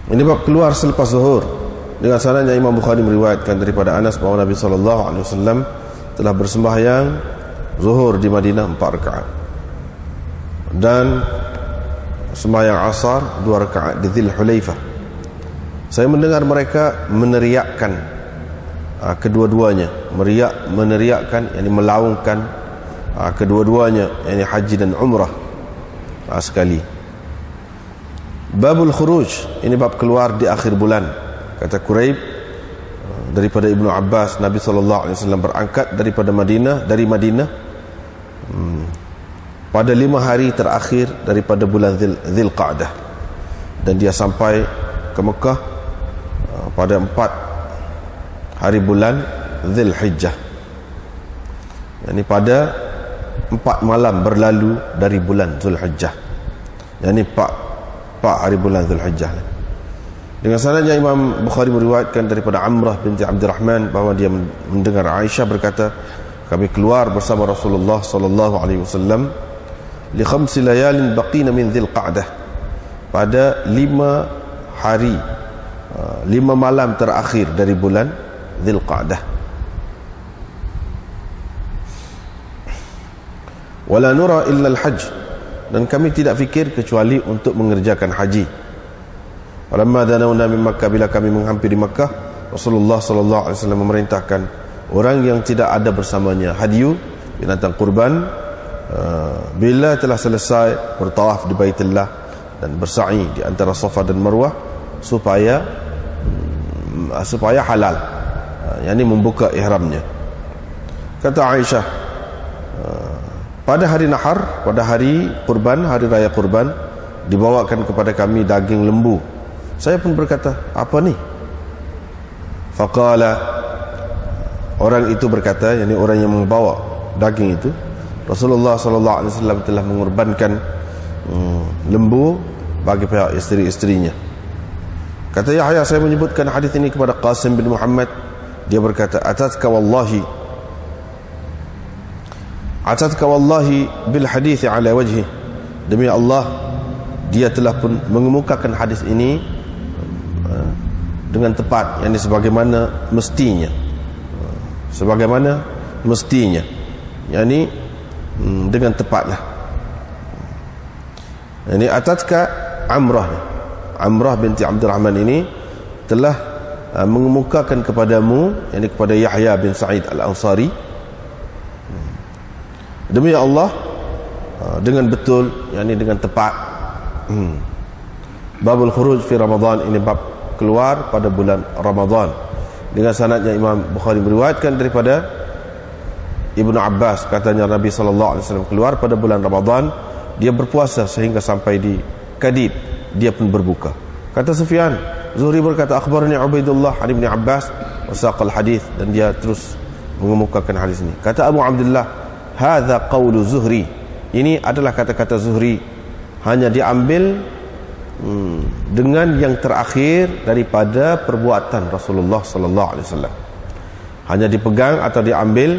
Ini bab keluar selepas zuhur. Dengan sanadnya Imam Bukhari meriwayatkan daripada Anas bahawa Nabi SAW telah bersembahyang zuhur di Madinah 4 rakaat dan sembahyang asar 2 rakaat di Dzul Hulaifah. Saya mendengar mereka meneriakkan kedua-duanya, meneriakkan, yakni melaungkan kedua-duanya, yakni haji dan umrah sekali. Babul khuruj, ini bab keluar di akhir bulan. Kata Quraib daripada Ibnu Abbas, Nabi SAW berangkat dari Madinah pada 5 hari terakhir daripada bulan Dzulqa'dah, dan dia sampai ke Mekah pada 4 hari bulan Dzulhijjah, yakni pada 4 malam berlalu dari bulan Dzulhijjah, yakni 4 hari bulan Dzulhijjah. Dengan sanadnya Imam Bukhari meriwayatkan daripada Amrah binti Abdurrahman bahawa dia mendengar Aisyah berkata, kami keluar bersama Rasulullah sallallahu alaihi wasallam li 5 layalin baqina min Dzulqa'dah, pada 5 hari 5 malam terakhir dari bulan Dzulqa'dah. Wala nura illa al-hajj, dan kami tidak fikir kecuali untuk mengerjakan haji. Falamma danawna min Makkah, bila kami menghampiri Makkah, Rasulullah sallallahu alaihi wasallam memerintahkan orang yang tidak ada bersamanya hadyu, binatang kurban, bila telah selesai bertawaf di Baitullah dan bersa'i di antara Safa dan Marwah, supaya halal, yakni membuka ihramnya. Kata Aisyah, pada hari nahar, pada hari kurban, hari raya kurban, dibawakan kepada kami daging lembu. Saya pun berkata, apa ni? Faqala, orang itu berkata, yakni orang yang membawa daging itu, Rasulullah sallallahu alaihi wasallam telah mengorbankan lembu bagi pihak isteri-isterinya. Kata Yahya, saya menyebutkan hadis ini kepada Qasim bin Muhammad. Dia berkata, atatka wallahi bil hadis ala wajhi, demi Allah dia telah pun mengemukakan hadis ini dengan tepat, yang sebagaimana mestinya, yakni dengan tepatlah. Ini atatka Amrah binti Abdurrahman ini telah mengemukakan kepadamu, yakni kepada Yahya bin Sa'id al-Ansari, demi Allah, dengan betul, yakni dengan tepat. Babul khuruj fi Ramadan, ini bab keluar pada bulan Ramadan. Dengan sanadnya Imam Bukhari meriwayatkan daripada Ibnu Abbas, katanya Nabi SAW keluar pada bulan Ramadan, dia berpuasa sehingga sampai di Kadib, dia pun berbuka. Kata Sufyan, Zuhri berkata, akhbarani Ubaidullah an Ibn Abbas wasaqal hadis, dan dia terus mengemukakan hadis ini. Kata Abu Abdullah, hadza qawlu Zuhri, ini adalah kata-kata Zuhri, hanya diambil dengan yang terakhir daripada perbuatan Rasulullah sallallahu alaihi wasallam, hanya dipegang atau diambil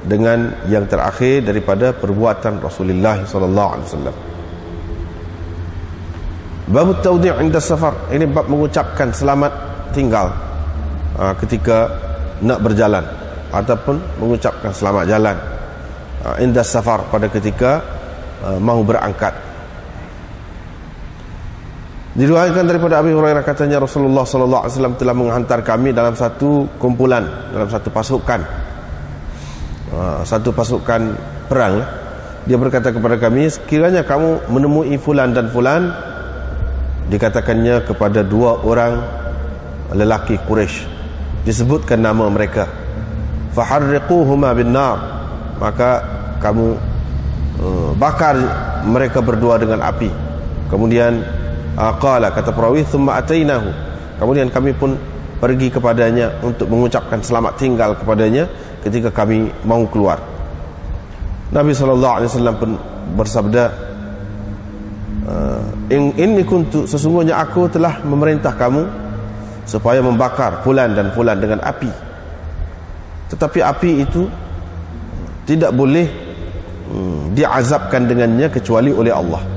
dengan yang terakhir daripada perbuatan Rasulullah sallallahu alaihi wasallam. Bab at-tawdi' 'inda safar, ini bab mengucapkan selamat tinggal ketika nak berjalan, ataupun mengucapkan selamat jalan 'inda safar, pada ketika mahu berangkat. Diriwayatkan daripada Abi Hurairah, katanya Rasulullah sallallahu alaihi wasallam telah menghantar kami dalam satu kumpulan, dalam satu pasukan perang. Dia berkata kepada kami, sekiranya kamu menemui fulan dan fulan, dikatakannya kepada 2 orang lelaki Quraisy, disebutkan nama mereka, faharriquhuma bin nar, maka kamu bakar mereka berdua dengan api. Kemudian qala, kata perawi, thumma atainahu, kemudian kami pun pergi kepadanya untuk mengucapkan selamat tinggal kepadanya ketika kami mau keluar. Nabi SAW pun bersabda, inni kuntu, sesungguhnya aku telah memerintah kamu supaya membakar fulan dan fulan dengan api, tetapi api itu tidak boleh diazabkan dengannya kecuali oleh Allah.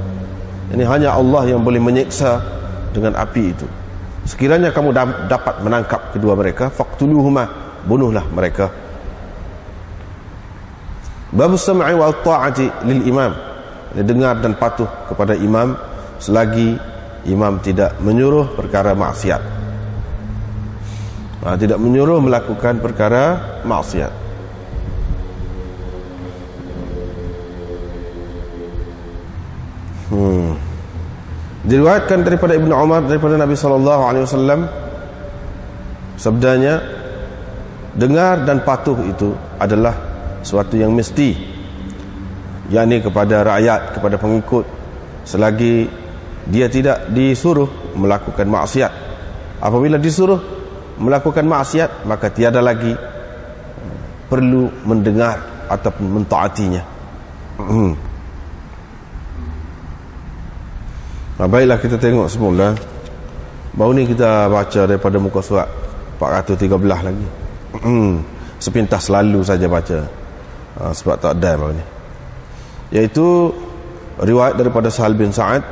Ini hanya Allah yang boleh menyiksa dengan api itu. Sekiranya kamu dapat menangkap kedua mereka, faqtuluhuma, bunuhlah mereka. Babus sam'i wal ta'ati lil imam, dengar dan patuh kepada imam selagi imam tidak menyuruh perkara maksiat. Tidak menyuruh melakukan perkara maksiat. Diriwayatkan daripada Ibnu Umar daripada Nabi SAW, sabdanya, dengar dan patuh itu adalah suatu yang mesti, yakni kepada rakyat, kepada pengikut, selagi dia tidak disuruh melakukan maksiat. Apabila disuruh melakukan maksiat, maka tiada lagi perlu mendengar ataupun mentaatinya. Baiklah, kita tengok semula. Baru ni kita baca daripada muka surat 413 lagi. Sepintas selalu saja baca, sebab tak ada baru ni. Iaitu riwayat daripada Sahal bin Sa'ad,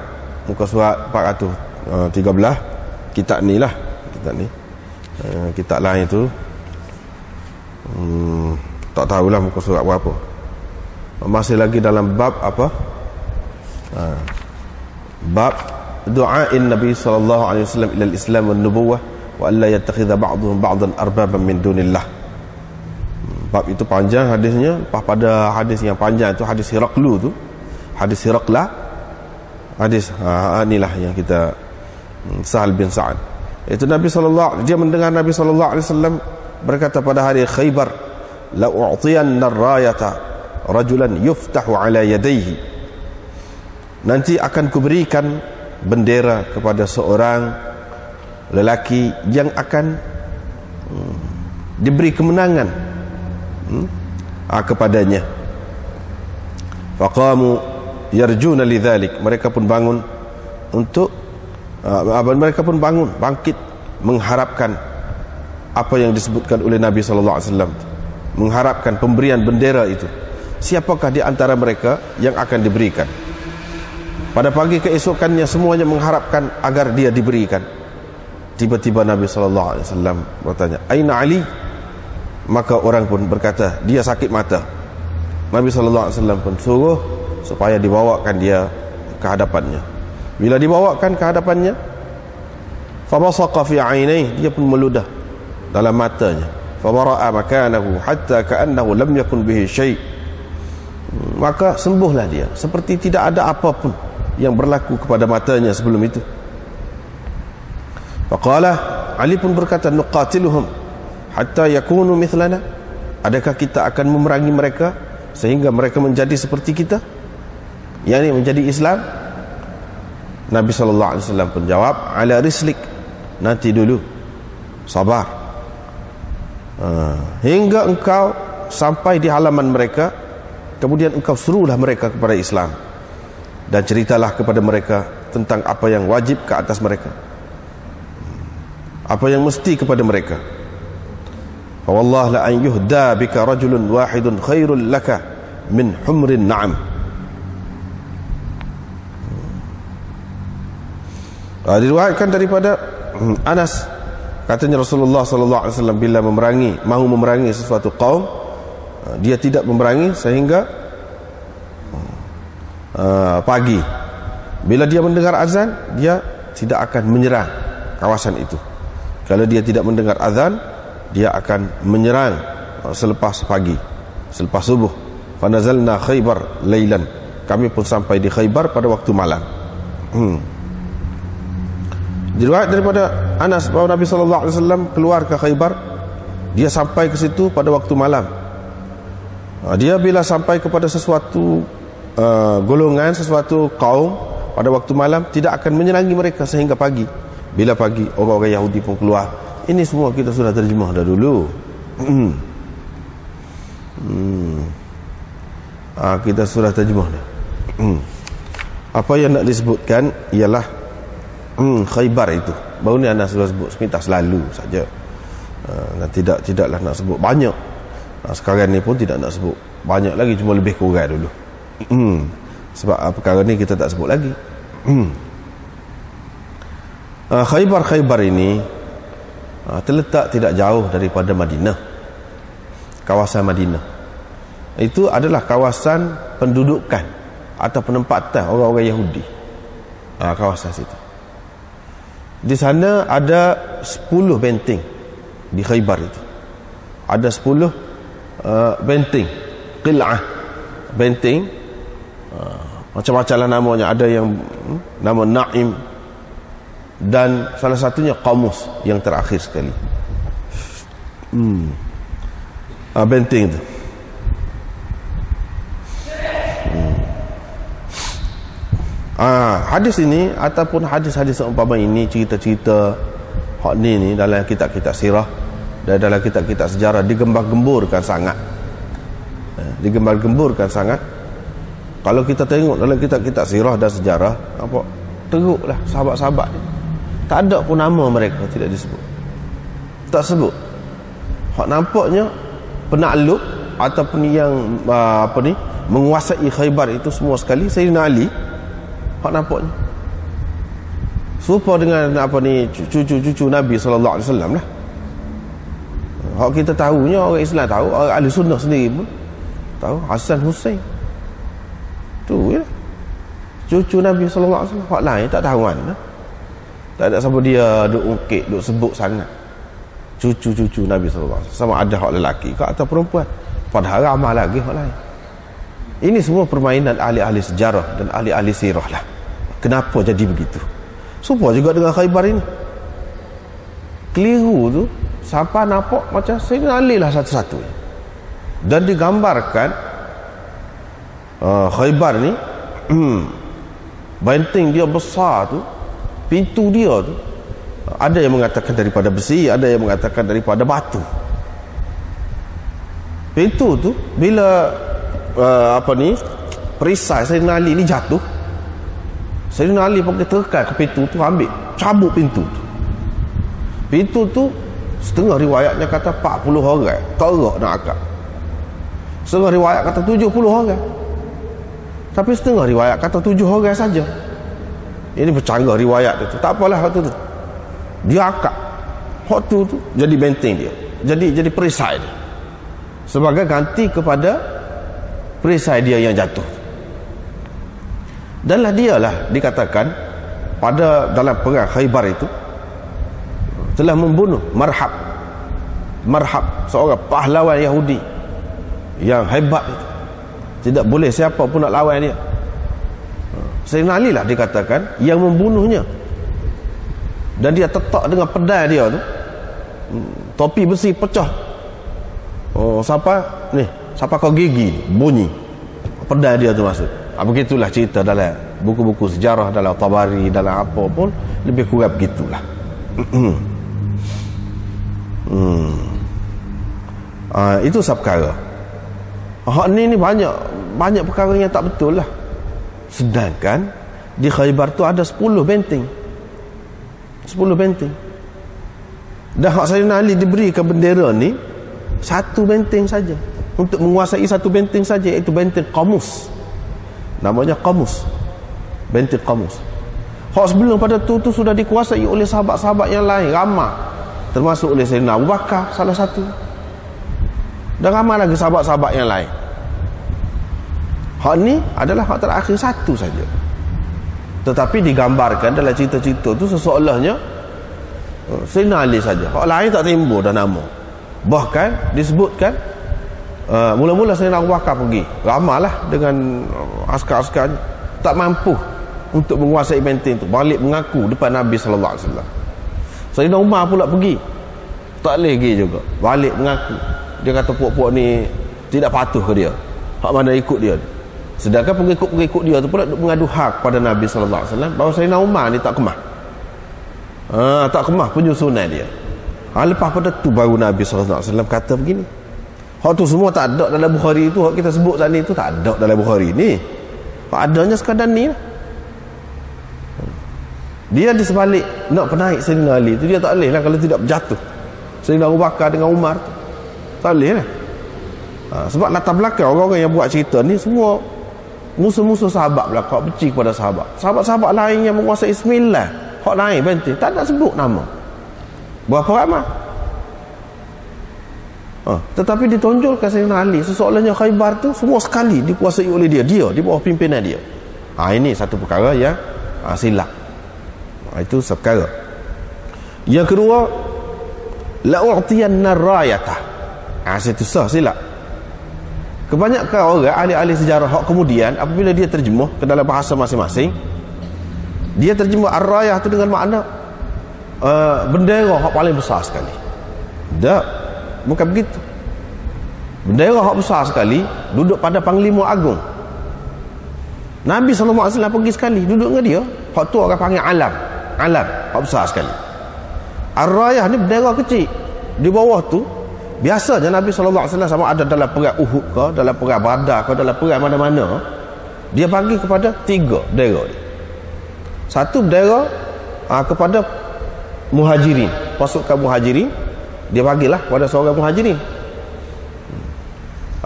muka surat 413. Kitab ni lah, kitab ni. Kitab lain tu tak tahulah muka surat berapa. Masih lagi dalam bab apa? Bab du'ain Nabi sallallahu alaihi wasallam ila al-Islam wan nubuwah wa alla yattakhidha ba'dhum ba'dan arbaban min dunillah. Bab itu panjang hadisnya. Lepas pada hadis yang panjang tu, hadis Hiraqlu tu, hadis Hiraqla, hadis inilah yang kita Sahal bin Sa'ad. Itu dia mendengar Nabi sallallahu alaihi wasallam berkata pada hari Khaybar, la u'tiyanna ar-rayata rajulan yuftahu ala yadayhi, nanti akan kuberikan bendera kepada seorang lelaki yang akan diberi kemenangan kepadanya. Faqamu yarjuna lidzalik, mereka pun bangun untuk bangkit mengharapkan apa yang disebutkan oleh Nabi sallallahu alaihi wasallam, mengharapkan pemberian bendera itu. Siapakah di antara mereka yang akan diberikan? Pada pagi keesokannya semuanya mengharapkan agar dia diberikan. Tiba-tiba Nabi sallallahu alaihi wasallam bertanya, "Aina Ali?" Maka orang pun berkata, "Dia sakit mata." Nabi sallallahu alaihi wasallam pun suruh supaya dibawakan dia ke hadapannya. Bila dibawakan ke hadapannya, fabasaqa fi 'ainaihi, dia pun meludah dalam matanya. Fabara'a makanahu hatta ka'annahu lam yakun bihi syai'. Maka sembuhlah dia, seperti tidak ada apapun yang berlaku kepada matanya sebelum itu. Faqala, Ali pun berkata, nuqatiluhum hatta yakunu mithlana, adakah kita akan memerangi mereka sehingga mereka menjadi seperti kita, yakni menjadi Islam? Nabi sallallahu alaihi wasallam pun jawab, ala rislik, nanti dulu, sabar, hingga engkau sampai di halaman mereka, kemudian engkau suruhlah mereka kepada Islam dan ceritalah kepada mereka tentang apa yang wajib ke atas mereka, apa yang mesti kepada mereka. Fa wallah la an yuhda bika rajulun wahidun khairul laka min humrin na'am. Diriwayatkan daripada Anas, katanya Rasulullah sallallahu alaihi wasallam bila mahu memerangi sesuatu kaum, dia tidak memerangi sehingga pagi. Bila dia mendengar azan, dia tidak akan menyerang kawasan itu. Kalau dia tidak mendengar azan, dia akan menyerang selepas pagi, selepas subuh. Fanazalna Khaybar lailan, kami pun sampai di Khaybar pada waktu malam. Diriwayat daripada Anas bahawa Nabi sallallahu alaihi wasallam keluar ke Khaybar, dia sampai ke situ pada waktu malam. Dia bila sampai kepada sesuatu golongan, sesuatu kaum pada waktu malam, tidak akan menyerangi mereka sehingga pagi. Bila pagi, orang-orang Yahudi pun keluar. Ini semua kita sudah terjemah dah dulu. Kita sudah terjemah dah. Apa yang nak disebutkan ialah Khaybar itu. Baru ni Anas sudah sebut sepintas lalu saja. Tidaklah nak sebut banyak. Sekarang ni pun tidak nak sebut banyak lagi, cuma lebih kurang dulu. Sebab perkara ni kita tak sebut lagi. Khaybar ini terletak tidak jauh daripada Madinah, kawasan Madinah. Itu adalah kawasan pendudukan atau penempatan orang-orang Yahudi. Kawasan situ. Di sana ada 10 benteng di Khaybar itu. Ada 10 benteng, qil'ah, benteng, macam-macam lah namanya. Ada yang nama Naim, dan salah satunya Qamus yang terakhir sekali. Benteng itu. Hadis ini ataupun hadis-hadis seumpama ini, cerita-cerita hak ni dalam kitab-kitab sirah dan dalam kitab-kitab sejarah digembar-gemburkan sangat. Digembar-gemburkan sangat. Kalau kita tengok dalam kitab-kitab sirah dan sejarah, apa teruklah sahabat-sahabat ni, tak ada pun nama mereka tidak disebut. Tak sebut. Hak nampaknya penakluk ataupun yang menguasai Khaybar itu semua sekali Sayyidina Ali. Hak nampaknya serupa dengan cucu-cucu Nabi sallallahu alaihi wasallam lah. Hak kita tahunya, orang Islam tahu, orang ahli sunnah sendiri pun tahu, Hasan Hussein tu ya, cucu Nabi sallallahu alaihi wasallam. Hak lain tak tahu mana. Tak ada siapa dia duk ungkit, duk sebut sangat cucu-cucu Nabi sallallahu alaihi wasallam, sama ada hak lelaki ke atau perempuan. Padahal ramai lagi hak lain. Ini semua permainan ahli-ahli sejarah dan ahli-ahli sirah lah. Kenapa jadi begitu? Serupa juga dengan Khaybar ini. Keliru tu sampai nampak macam Sayyidina Ali lah satu-satu. Dan digambarkan Khaybar ni benteng dia besar tu, pintu dia tu ada yang mengatakan daripada besi, ada yang mengatakan daripada batu. Pintu tu bila perisai Sayyidina Ali ni jatuh, Sayyidina Ali pakai terkal ke pintu tu, ambil cabut pintu tu. Pintu tu setengah riwayatnya kata 40 orang teruk nak akak, setengah riwayat kata 70 orang, tapi setengah riwayat kata 7 orang saja. Ini bercanggah riwayat itu. Tak apalah waktu tu dia akak waktu tu jadi benteng dia, jadi perisai dia, sebagai ganti kepada perisai dia yang jatuh. Danlah dialah dikatakan pada dalam perang Khaybar itu telah membunuh Marhab, seorang pahlawan Yahudi yang hebat itu. Tidak boleh siapa pun nak lawan dia. Sayyidina Ali lah dikatakan yang membunuhnya. Dan dia tetap dengan pedang dia tu, topi besi pecah. Siapa kau gigi bunyi pedang dia tu masuk. Begitulah cerita dalam buku-buku sejarah, dalam Tabari, dalam apa pun lebih kurang begitulah. Itu perkara. Hak ni banyak perkara yang tak betul lah. Sedangkan di Khaybar tu ada 10 benteng. 10 benteng. Dan hak Sayyidina Ali diberikan bendera ni satu benteng saja, untuk menguasai satu benteng saja, iaitu benteng Qamus. Namanya Qamus, benteng Qamus. Hak sebelum pada tu sudah dikuasai oleh sahabat-sahabat yang lain ramai, termasuk oleh Sayyidina Abu Bakar salah satu, dan ramai lagi sahabat-sahabat yang lain. Hak ni adalah hak terakhir satu saja, tetapi digambarkan dalam cerita-cerita tu seolah-olahnya Sayyidina Ali saja, hak lain tak timbul dah nama. Bahkan disebutkan mula-mula Sayyidina Abu Bakar pergi, ramalah dengan askar-askarnya, tak mampu untuk menguasai benteng tu, balik mengaku depan Nabi sallallahu alaihi wasallam. Sayyidina Umar pula pergi, tak boleh pergi juga, balik mengaku. Dia kata puak-puak ni tidak patuh ke dia, hak mana ikut dia. Sedangkan pengikut-pengikut dia tu pula mengadu hak pada Nabi sallallahu alaihi wasallam bahawa Sayyidina Umar ni tak kemah. Tak kemah penyusunan dia. Lepas pada tu baru Nabi sallallahu alaihi wasallam kata begini. Hak tu semua tak ada dalam Bukhari tu, hak kita sebut tadi tu tak ada dalam Bukhari ni. Hak adanya sekadar ni lah. Dia di sebalik nak penaik Sayyidina Ali tu, dia tak boleh lah kalau tidak berjatuh Sayyidina Abu Bakar dengan Umar tu. Tak boleh lah. Sebab latar belakang orang-orang yang buat cerita ni semua musuh-musuh sahabat belakang, benci kepada sahabat. Sahabat-sahabat lain yang menguasai 9 hak naik benteng tak nak sebut nama berapa ramai. Tetapi ditonjolkan Sayyidina Ali seseolahnya Khaybar tu semua sekali dikuasai oleh dia di bawah pimpinan dia. Ini satu perkara yang silap. Itu satu perkara. Yang kedua, la'u'tiyanna rayata. Situ silap. Kebanyakan orang ahli-ahli sejarah hak kemudian apabila dia terjemah ke dalam bahasa masing-masing, dia terjemah ar-rayah tu dengan makna bendera hak paling besar sekali. Tak, bukan begitu. Bendera hak besar sekali duduk pada Panglima Agung. Nabi SAW pergi sekali duduk dengan dia. Hak tu orang panggil alam hak besar sekali. Ar-rayah ni bendera kecil. Di bawah tu biasanya Nabi SAW sama ada dalam perang Uhud ke, dalam perang Badar ke, dalam perang mana-mana, dia bagi kepada 3 bendera dia. Satu bendera kepada Muhajirin, pasukan Muhajirin, dia bagilah kepada seorang Muhajirin.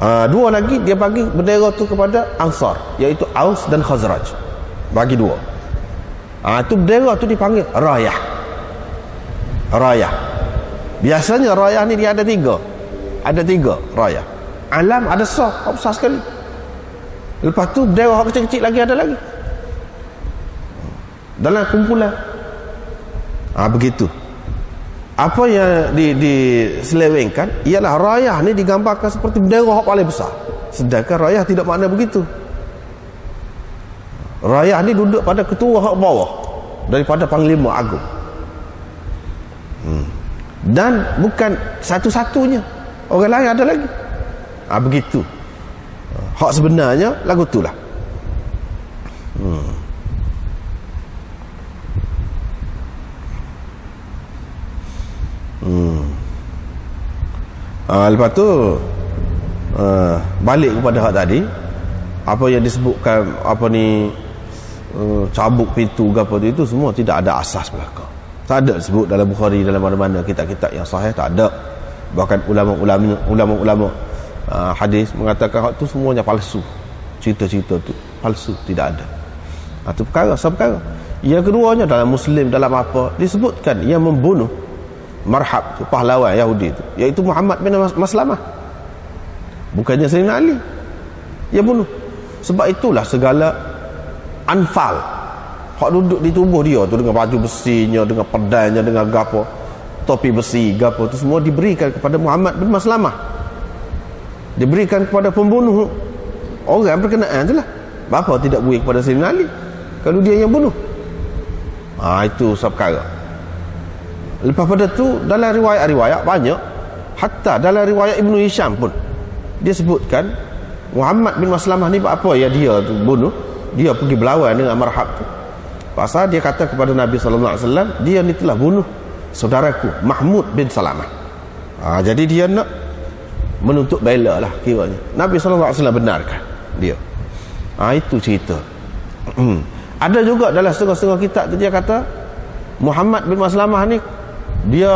2 lagi dia bagi bendera tu kepada Ansar, iaitu Aus dan Khazraj. Bagi 2. Tu bendera tu dipanggil rayah. Biasanya rayah ni dia ada 3. Ada 3 rayah. Alam ada besar sekali. Lepas tu bendera kecil-kecil lagi ada lagi. Dalam kumpulan. Begitu. Apa yang diselewengkan ialah rayah ni digambarkan seperti bendera yang paling besar, sedangkan rayah tidak makna begitu. Rayah ni duduk pada ketua hak bawah daripada Panglima Agung, dan bukan satu-satunya, orang lain ada lagi. Begitu hak sebenarnya lagu tu lah. Lepas tu balik kepada hak tadi, apa yang disebutkan cabuk pintu ke apa tu, itu semua tidak ada asas belaka. Tak ada disebut dalam Bukhari, dalam mana-mana kitab-kitab yang sahih, tak ada. Bahkan ulama-ulama hadis mengatakan hak tu semuanya palsu. Cerita-cerita tu palsu, tidak ada. Itu perkara. Yang keduanya dalam Muslim, dalam apa disebutkan yang membunuh Marhab tu, pahlawan Yahudi tu, iaitu Muhammad bin Maslamah, bukannya Sayyidina Ali yang bunuh. Sebab itulah segala anfal hak duduk di tubuh dia tu, dengan baju besinya, dengan pedangnya, dengan gapo, topi besi gapo tu, semua diberikan kepada Muhammad bin Maslamah, diberikan kepada pembunuh orang berkenaan tu lah. Bapa tidak beri kepada Sayyidina Ali kalau dia yang bunuh. Itu perkara. Lepas pada tu dalam riwayat-riwayat banyak, hatta dalam riwayat Ibnu Hisham pun dia sebutkan Muhammad bin Maslamah ni apa ya dia tu bunuh, dia pergi berlawan dengan Marhab tu. Pasal dia kata kepada Nabi SAW, dia ni telah bunuh saudaraku Mahmud bin Salamah. Jadi dia nak menuntut bela lah kiranya. Nabi SAW benarkan dia. Itu cerita. Ada juga dalam setengah-setengah kitab tu dia kata Muhammad bin Maslamah ni dia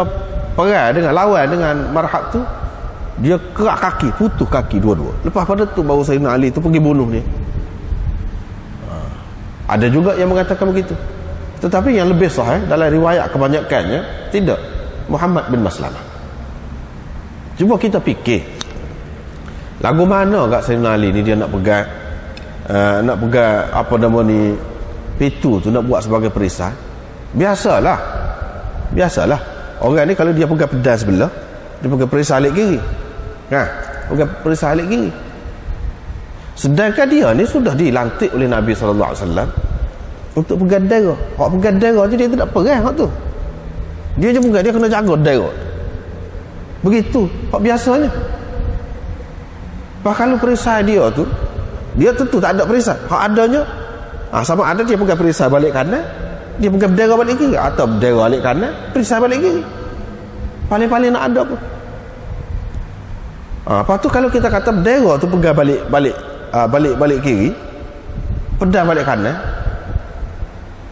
perang dengan lawan dengan Marhab tu, dia kerak kaki, putus kaki dua-dua. Lepas pada tu baru Sayyidina Ali tu pergi bunuh dia. Ada juga yang mengatakan begitu, tetapi yang lebih sahih dalam riwayat kebanyakannya tidak, Muhammad bin Maslamah. Cuba kita fikir, lagu mana kat Sayyidina Ali ni dia nak pegang apa nama ni, pitu tu nak buat sebagai perisai. Biasalah orang ni kalau dia pegang pedang sebelah, dia pegang perisai alik kiri, pegang perisai alik kiri. Sedangkan dia ni sudah dilantik oleh Nabi SAW untuk pegang dera. Hak pegang dera je dia tidak perang hak tu, dia je pegang, dia kena jaga dera. Begitu hak biasanya. Kalau perisai dia tu, dia tentu tak ada perisai. Hak adanya sama ada dia pegang perisai balik kanan, dia pegang bendera balik kiri, atau bendera balik kanan, perisai balik kiri. Paling-paling nak ada apa. Lepas tu kalau kita kata bendera tu pegang balik kiri, pedang balik kanan,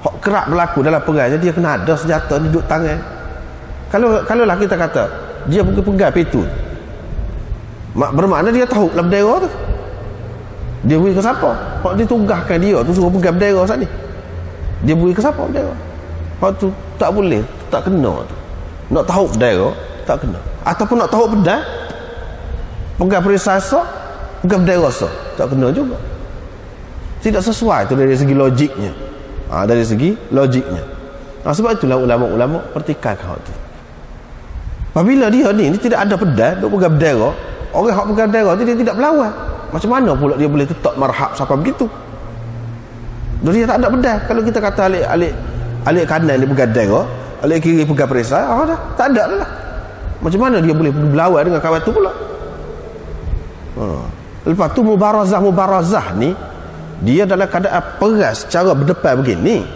hak kerak berlaku dalam perangnya, dia kena ada senjata ni duduk tangan. Kalau lah kita kata dia pegang pitu, bermakna dia tahu lah bendera tu. Dia beri ke siapa? Hak ditugaskan dia tu suruh pegang bendera saat ni, dia beri ke siapa bendera? hak tu tak boleh, tak kena tu. Nak tahu bendera tak kena, ataupun nak tahu pedang pegang perisai sah, pegang bendera sah, tak kena juga. Tidak sesuai tu dari segi logiknya. Dari segi logiknya. Sebab itulah ulama-ulama pertikaikan hak tu. Apabila dia ni tidak ada pedang, duk pegang bendera, orang hak pegang bendera tu dia tidak berlawan. Macam mana pula dia boleh tetap marhab sampai begitu? Dia tak ada pedang. Kalau kita kata alik kanan dia pegang bendera, alik kiri pegang perisai, dah tak ada lah. Macam mana dia boleh berlawan dengan kawan tu pula? Lepas tu mubarazah ni dia dalam keadaan peras secara berdepan begini.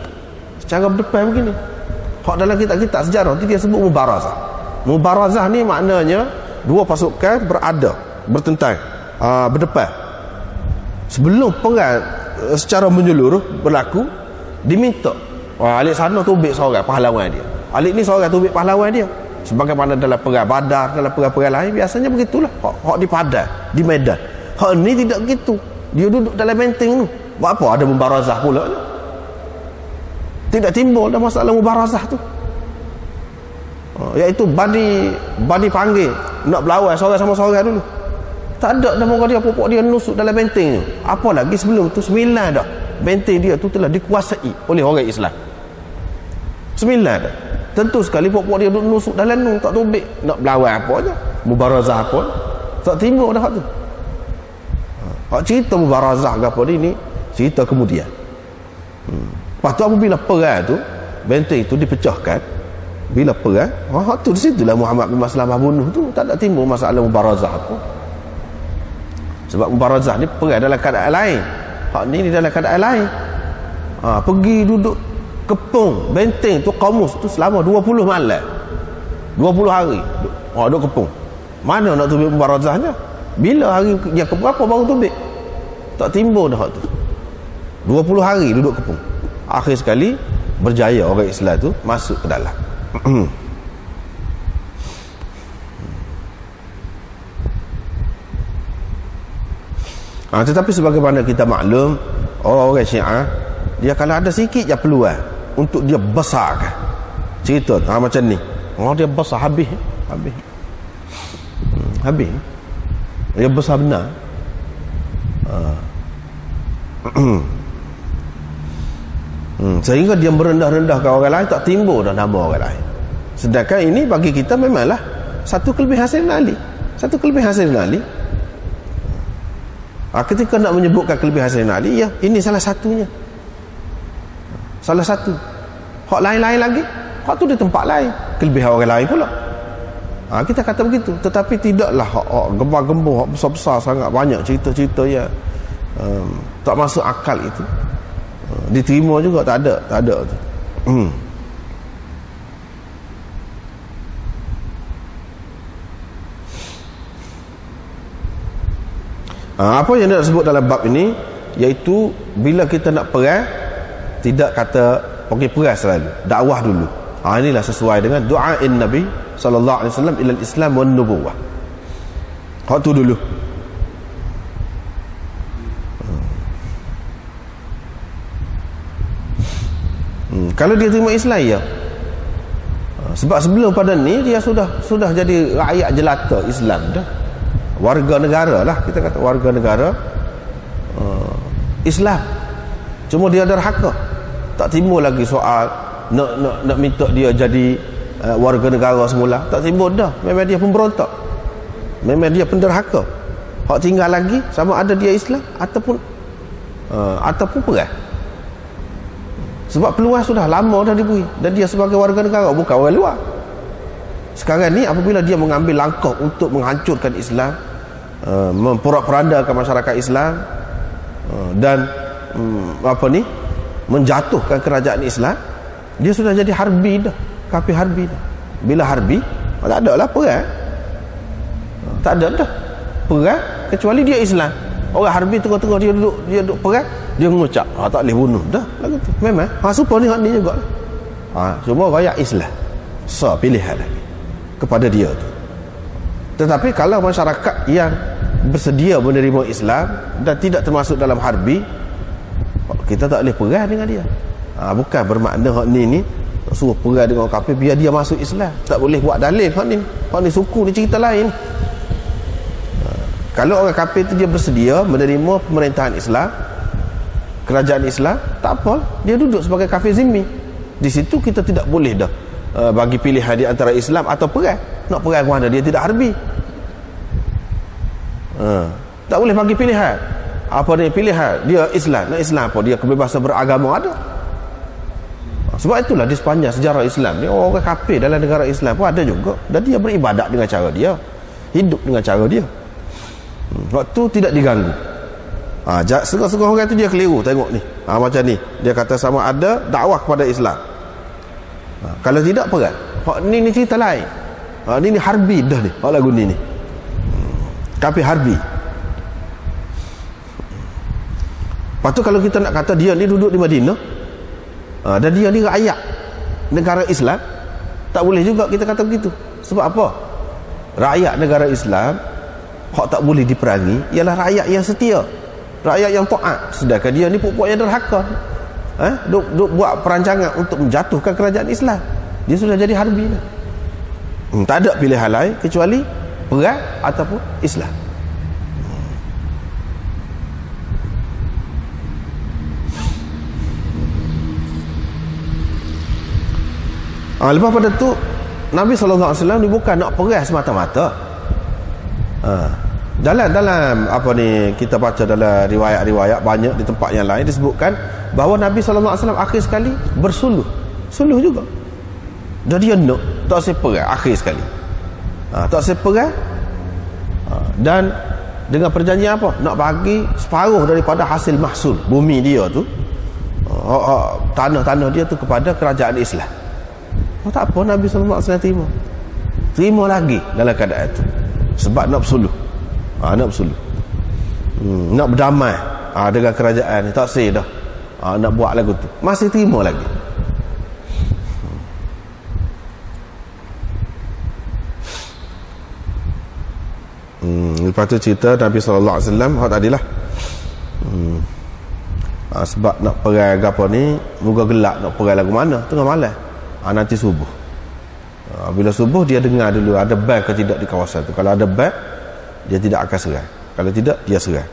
Hak dalam kitab-kitab sejarah tu dia sebut mubarazah. Mubarazah ni maknanya dua pasukan bertentang, berdepan. Sebelum perang secara menyeluruh berlaku, diminta alik sana tubik seorang pahlawan dia, alik ni seorang tubik pahlawan dia. Sebagaimana dalam perang Badar, dalam perang-perang lain biasanya begitulah. Hak di padang, di medan. Hak ni tidak begitu. Dia duduk dalam benteng tu. Buat apa ada mubarazah pula tu? Tidak timbul dah masalah mubarazah tu. Iaitu bani panggil nak berlawan seorang sama seorang dulu. Tak ada nama dia, pokok dia nusuk dalam benteng tu. Apa lagi sebelum tu 9 dah. Benteng dia tu telah dikuasai oleh orang Islam. 9 dah. Tentu sekali pokok dia duduk nusuk dalam tu, tak tubik nak berlawan apa je, mubarazah apa, tak timbul dah hak tu. Hak cerita mubarazah ke apa ni cerita kemudian. Lepas tu apabila perang tu, benteng tu dipecahkan, bila perang, hak tu di situlah Muhammad bin Maslamah bunuh tu, tak ada timbul masalah mubarazah apa. Sebab mubarazah ni perang dalam keadaan lain, hak ni dalam keadaan lain. Pergi duduk kepung benteng tu, kaumus tu selama 20 malam, 20 hari duduk kepung. Mana nak tubik mubarazahnya? Bila hari yang keberapa baru tubik? Tak timbul dah hak tu. 20 hari duduk kepung. Akhir sekali berjaya orang Islam tu masuk ke dalam. Tetapi sebagaimana kita maklum, orang-orang Syiah dia kalau ada sikit je peluang untuk dia besarkan cerita macam ni, dia besar habis dia besar benar. Sehingga dia merendah-rendahkan orang lain, tak timbul dah nama orang lain. Sedangkan ini bagi kita memanglah satu kelebihan Sayyidina Ali. Ketika nak menyebutkan kelebihan Sayyidina Ali, ya ini salah satunya. Salah satu. Hak lain-lain lagi, hak tu di tempat lain, kelebihan orang lain pula. Kita kata begitu. Tetapi tidaklah hak gembar-gembur, hak besar-besar sangat, banyak cerita-cerita yang tak masuk akal itu diterima juga, tak ada tu. Apa yang nak sebut dalam bab ini, iaitu bila kita nak perang, tidak kata pergi perang selalu, dakwah dulu. Inilah sesuai dengan doain Nabi sallallahu alaihi wasallam ila al-Islam wan nubuwah. Hak tu dulu. Kalau dia terima Islam, ya. Sebab sebelum pada ni dia sudah jadi rakyat jelata Islam dah. Warga negara lah, kita kata warga negara Islam. Cuma dia derhaka. Tak timbul lagi soal nak minta dia jadi warga negara semula. Tak timbul dah. Memang dia pemberontak. Memang dia penderhaka. Hak tinggal lagi sama ada dia Islam ataupun perang. Sebab peluang sudah lama dah diberi, dan dia sebagai warga negara, bukan orang luar. Sekarang ni apabila dia mengambil langkah untuk menghancurkan Islam, memporak-porandakan masyarakat Islam, dan menjatuhkan kerajaan Islam, dia sudah jadi harbi dah, kafir harbi dah. Bila harbi, tak ada lah perang. Tak ada dah perang kecuali dia Islam. Orang harbi tengah-tengah dia duduk perang, dia mengucap tak boleh bunuh dah lagu tu. Memang supaya ni juga cuma rakyat Islam pilihan lagi kepada dia tu. Tetapi kalau masyarakat yang bersedia menerima Islam dan tidak termasuk dalam harbi, kita tak boleh perang dengan dia. Bukan bermakna hak ni suruh perang dengan orang kafir biar dia masuk Islam. Tak boleh buat dalil. Hak ni suku ni cerita lain. Kalau orang kafir tu dia bersedia menerima pemerintahan Islam, kerajaan Islam, tak apa, dia duduk sebagai kafir zimmi. Di situ kita tidak boleh dah bagi pilihan di antara Islam atau perang. Nak perang mana dia tidak harbi. Tak boleh bagi pilihan. Apa dia pilihan? Dia Islam. Nak Islam apa? Dia kebebasan beragama ada. Sebab itulah di sepanjang sejarah Islam ni orang kafir dalam negara Islam pun ada juga. Dan dia beribadat dengan cara dia, hidup dengan cara dia. Waktu tidak diganggu. Setengah-setengah orang tu dia keliru. Tengok ni, macam ni dia kata sama ada dakwah kepada Islam. Kalau tidak perang. Ni cerita lain. Ni harbi dah ni. Hak lagu ni kafir harbi. Lepas tu kalau kita nak kata dia ni duduk di Madinah, dan dia ni rakyat negara Islam, tak boleh juga kita kata begitu. Sebab apa? Rakyat negara Islam hak tak boleh diperangi ialah rakyat yang setia, rakyat yang taat. Sedangkan dia ni puak-puak yang derhaka, duk buat perancangan untuk menjatuhkan kerajaan Islam. Dia sudah jadi harbi dah. Tak ada pilihan lain kecuali perang ataupun Islam. Lepas pada tu Nabi SAW ni bukan nak perang semata-mata. Dalam apa ni kita baca dalam riwayat-riwayat banyak di tempat yang lain disebutkan bahawa Nabi SAW akhir sekali bersuluh juga. Dan dia nak tak seperang akhir sekali. Tak seperang, dan dengan perjanjian apa? Nak bagi separuh daripada hasil mahsul bumi dia tu, tanah-tanah dia tu kepada kerajaan Islam. Tak apa, Nabi SAW terima lagi dalam keadaan itu. Sebab nak bersuluh, nak berdamai dengan kerajaan ni. Tak say dah nak buat lagu tu, masih terima lagi. Lepas tu cerita Nabi SAW hak tadilah, sebab nak perang apa ni, moga gelap nak perang lagu mana tengah malam. Nanti subuh, bila subuh dia dengar dulu ada band ke tidak di kawasan tu. Kalau ada band, dia tidak akan serang. Kalau tidak, dia serang.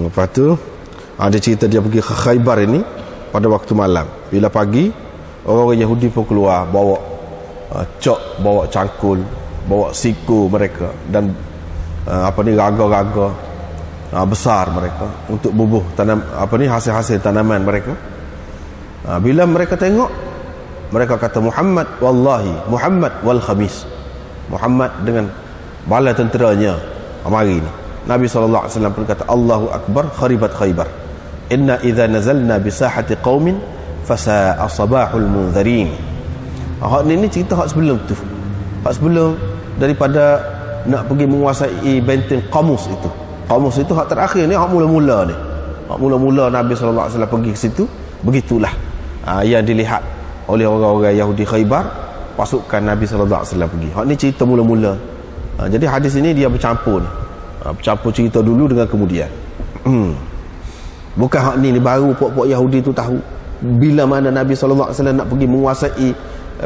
Lepas tu ada cerita dia pergi ke Khaybar ini pada waktu malam. Bila pagi, orang-orang Yahudi pun keluar bawa cok, bawa cangkul, bawa siku mereka dan raga-raga besar mereka untuk bubuh tanam hasil-hasil tanaman mereka. Bila mereka tengok, mereka kata Muhammad wallahi, Muhammad wal khamis, Muhammad dengan bala tenteranya mari ni. Nabi SAW pun kata Allahu Akbar kharibat Khaybar, inna idza nazalna bi sahati qaumin fasa'a sabahul munzirin. Hak ni cerita hak sebelum tu, hak sebelum daripada nak pergi menguasai benteng Qamus itu. Qamus itu hak terakhir ni, hak mula-mula ni. Hak mula-mula Nabi SAW pergi ke situ. Begitulah yang dilihat oleh orang-orang Yahudi Khaybar, pasukan Nabi SAW pergi. Hak ni cerita mula-mula. Jadi hadis ini dia bercampur ni. Bercampur cerita dulu dengan kemudian. Bukan hak ni baru puak-puak Yahudi tu tahu bila mana Nabi SAW nak pergi menguasai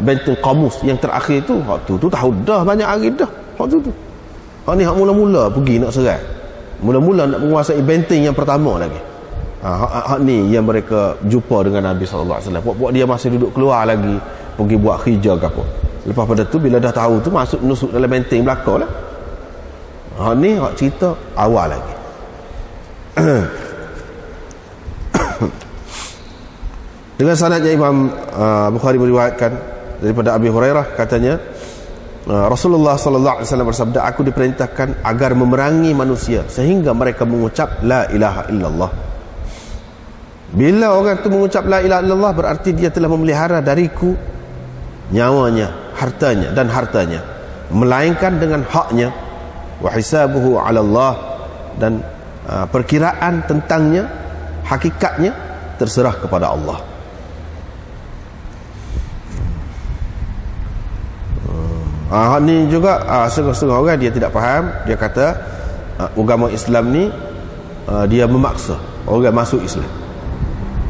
benteng Qamus yang terakhir tu. Hak tu tahu dah banyak hari dah. Hak tu. Hak ni hak mula-mula pergi nak serang. Mula-mula nak menguasai benteng yang pertama lagi. Hak ni yang mereka jumpa dengan Nabi SAW. Puak-puak dia masih duduk keluar lagi, pergi buat hijau ke apa. Lepas pada tu bila dah tahu tu, masuk nusuk dalam benteng belakang lah. Hak ni hak cerita awal lagi. Dengan sanadnya Imam Bukhari meriwayatkan daripada Abi Hurairah, katanya Rasulullah sallallahu alaihi wasallam bersabda, aku diperintahkan agar memerangi manusia sehingga mereka mengucap la ilaha illallah. Bila orang itu mengucap la ilaha illallah, berarti dia telah memelihara dariku nyawanya, hartanya dan hartanya, melainkan dengan haknya. Wa hisabuhu 'ala Allah, dan perkiraan tentangnya, hakikatnya terserah kepada Allah. Ni juga setengah-setengah orang dia tidak faham. Dia kata agama Islam ni dia memaksa orang masuk Islam.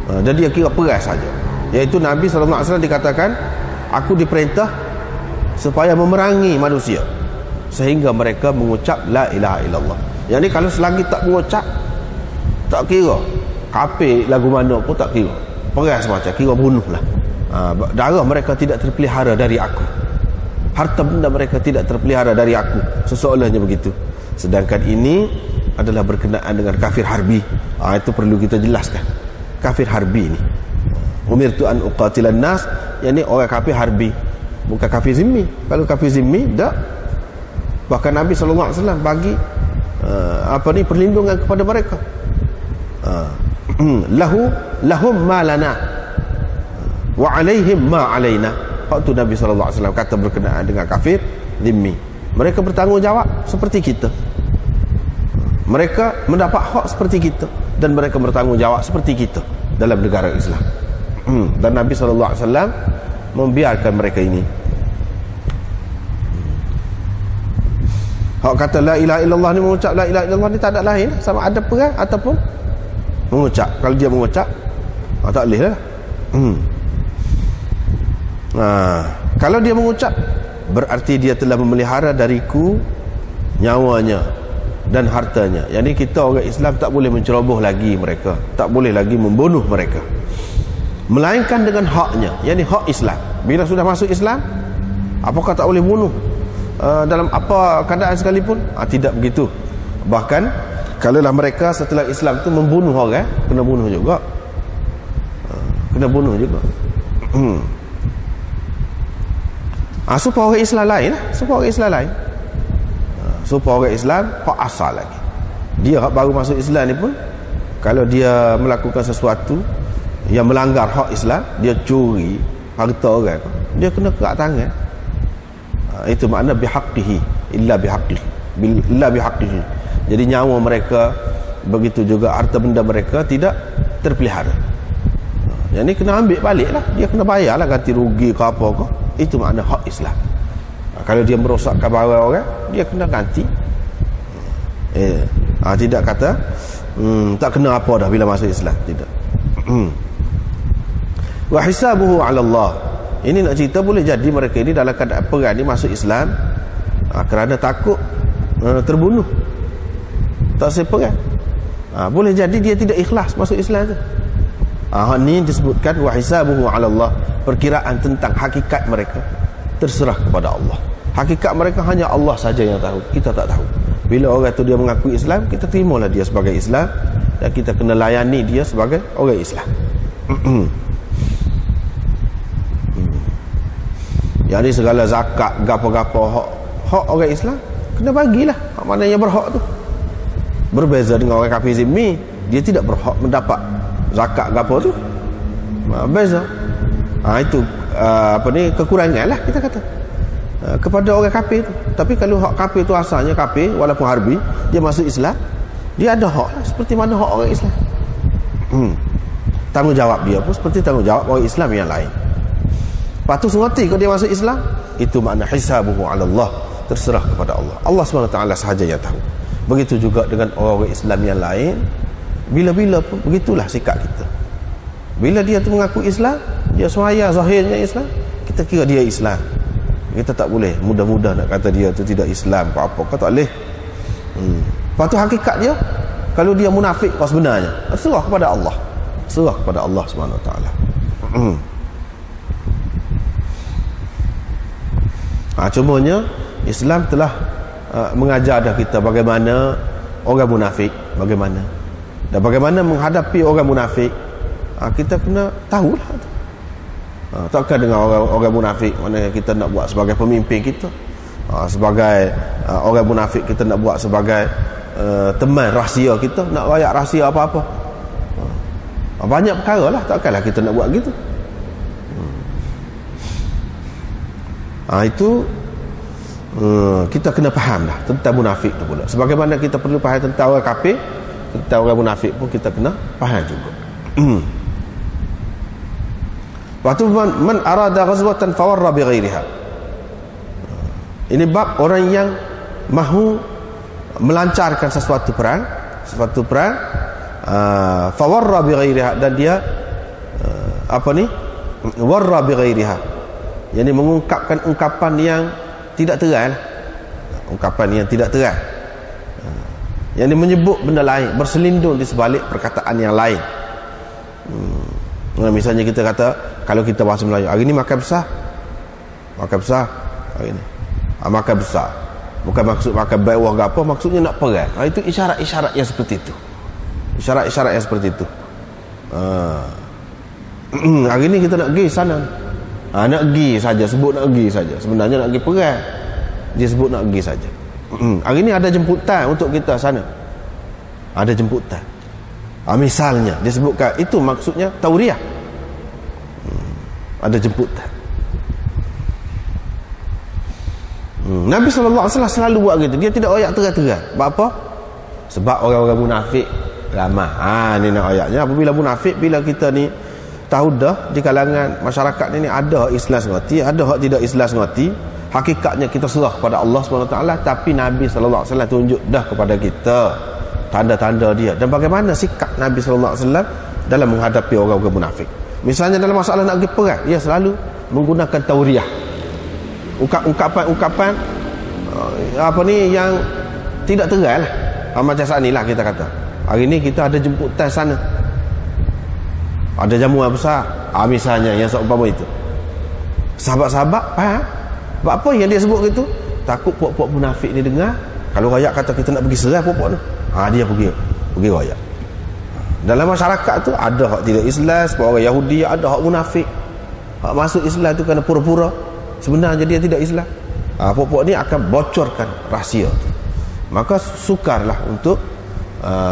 Dan dia kira peras saja. Iaitu Nabi SAW dikatakan, aku diperintah supaya memerangi manusia sehingga mereka mengucap la ilaha illallah. Yang ni kalau selagi tak mengucap, tak kira kafir lagu mana pun tak kira, peras macam kira bunuh lah. Darah mereka tidak terpelihara dari aku, harta benda mereka tidak terpelihara dari aku, seseolahnya begitu. Sedangkan ini adalah berkenaan dengan kafir harbi. Itu perlu kita jelaskan. Kafir harbi ini, umirtu an uqatilan nas, yang ni orang kafir harbi, bukan kafir zimmi. Kalau kafir zimmi tak, bahkan Nabi SAW bagi perlindungan kepada mereka. Lahum ma lana wa alaihim ma alaina. Waktu Nabi SAW kata berkenaan dengan kafir zimmi, mereka bertanggungjawab seperti kita, mereka mendapat hak seperti kita, dan mereka bertanggungjawab seperti kita dalam negara Islam. Dan Nabi SAW membiarkan mereka ini. Hak kata la ilaha illallah ni, mengucap la ilaha illallah ni tak ada lain sama ada perang ataupun mengucap. Kalau dia mengucap, tak boleh lah. Kalau dia mengucap, berarti dia telah memelihara dariku nyawanya dan hartanya. Yang ni kita orang Islam tak boleh menceroboh lagi mereka, tak boleh lagi membunuh mereka, melainkan dengan haknya, yang ni hak Islam. Bila sudah masuk Islam, apakah tak boleh bunuh dalam apa keadaan sekalipun? Tidak begitu. Bahkan kalaulah mereka setelah Islam tu membunuh orang, kena bunuh juga, kena bunuh juga. Supaya orang Islam lain, supaya orang Islam lain, supaya orang Islam hak asal lagi. Dia hak baru masuk Islam ni pun, kalau dia melakukan sesuatu yang melanggar hak Islam, dia curi harta orang, dia kena kerak tangan. Itu makna bihaqqihi illa bihaqqihi, illa bihaqqihi. Jadi nyawa mereka, begitu juga harta benda mereka tidak terpelihara. Yang ni kena ambil balik lah, dia kena bayar lah ganti rugi ke apa ke. Itu makna hak Islam. Kalau dia merosakkan barang orang, dia kena ganti. Tidak kata tak kena apa dah bila masuk Islam, tidak. Wa hisabuhu 'ala Allah. Ini nak cerita boleh jadi mereka ini dalam keadaan perang ni masuk Islam kerana takut terbunuh, tak seperang. Boleh jadi dia tidak ikhlas masuk Islam tu. Ni disebutkan wa hisabuhu 'ala Allah. Perkiraan tentang hakikat mereka terserah kepada Allah. Hakikat mereka hanya Allah saja yang tahu, kita tak tahu. Bila orang tu dia mengakui Islam, kita terimalah dia sebagai Islam, dan kita kena layani dia sebagai orang Islam. Jadi segala zakat, gapo-gapo hak orang Islam kena bagilah. Hak mana yang berhak tu. Berbeza dengan orang kafir zimmi, dia tidak berhak mendapat zakat gapo tu. Beza. Itu kekurangan lah kita kata kepada orang kafir tu. Tapi kalau hak kafir tu asalnya kafir walaupun harbi, dia masuk Islam, dia ada hak lah seperti mana hak orang Islam. Tanggungjawab dia pun seperti tanggungjawab orang Islam yang lain. Lepas tu sengerti kalau dia masuk Islam, itu makna hisabuhu 'ala Allah, terserah kepada Allah. Allah SWT sahaja yang tahu. Begitu juga dengan orang-orang Islam yang lain. Bila-bila pun begitulah sikap kita. Bila dia tu mengaku Islam, dia semaya zahirnya Islam, kita kira dia Islam. Kita tak boleh mudah-mudah nak kata dia tu tidak Islam apa-apa, kau tak boleh. Lepas tu hakikat dia, kalau dia munafik kau sebenarnya, serah kepada Allah, serah kepada Allah SWT. Cumanya Islam telah mengajar dah kita bagaimana orang munafik, bagaimana dan bagaimana menghadapi orang munafik. Kita kena tahulah. Takkan dengan orang munafik mana kita nak buat sebagai pemimpin kita, sebagai orang munafik kita nak buat sebagai teman rahsia kita, nak rayak rahsia apa-apa. Banyak perkara lah, takkanlah kita nak buat gitu. Itu kita kena faham dah tentang munafik tu pula. Sebagaimana kita perlu faham tentang orang kafir, tentang orang munafik pun kita kena faham juga. Waktu man arada ghazwatan fawarra bighairiha. Ini bab orang yang mahu melancarkan sesuatu perang, fawarra bighairiha, dan dia apa ni, warra bi ghairiha, yang ini mengungkapkan ungkapan yang tidak terang, ungkapan yang tidak terang, yang ini menyebut benda lain, berselindung di sebalik perkataan yang lain. Misalnya kita kata, kalau kita bahasa Melayu, hari ni makan besar, makan besar hari ni, makan besar, bukan maksud makan bawah ke apa, maksudnya nak perang. Itu isyarat-isyarat yang seperti itu, isyarat-isyarat yang seperti itu. Hari ni kita nak pergi sana, nak pergi saja, sebut nak pergi saja, sebenarnya nak pergi perang, dia sebut nak pergi saja. Hari ni ada jemputan untuk kita sana, ada jemputan. Misalnya dia sebutkan, itu maksudnya tauriah, ada jemputan. Nabi SAW selalu buat gitu, dia tidak oyak terang-terang. Sebab apa? Sebab orang-orang munafik ramai. Ni nak ayatnya, apabila munafik, bila kita ni tahu dah di kalangan masyarakat ni ada hak ikhlas ngerti, ada hak tidak ikhlas ngerti, hakikatnya kita serah kepada Allah SWT, tapi Nabi SAW tunjuk dah kepada kita tanda-tanda dia dan bagaimana sikap Nabi SAW dalam menghadapi orang-orang munafik. Misalnya dalam masalah nak pergi perang, dia selalu menggunakan tauriah, ungkapan-ungkapan apa ni yang tidak terang lah. Macam saat ni lah kita kata, hari ni kita ada jemputan sana, ada jamuan besar, misalnya yang seumpama itu, sahabat-sahabat faham apa yang dia sebut gitu, takut puak-puak munafik ni dengar, kalau rakyat kata kita nak pergi serang puak-puak ni, dia pergi rakyat. Dalam masyarakat tu ada hak tidak Islam, sebab orang Yahudi, ada hak munafik, hak masuk Islam tu kerana pura-pura, sebenarnya dia tidak Islam. Puak-puak ni akan bocorkan rahsia tu. Maka sukarlah untuk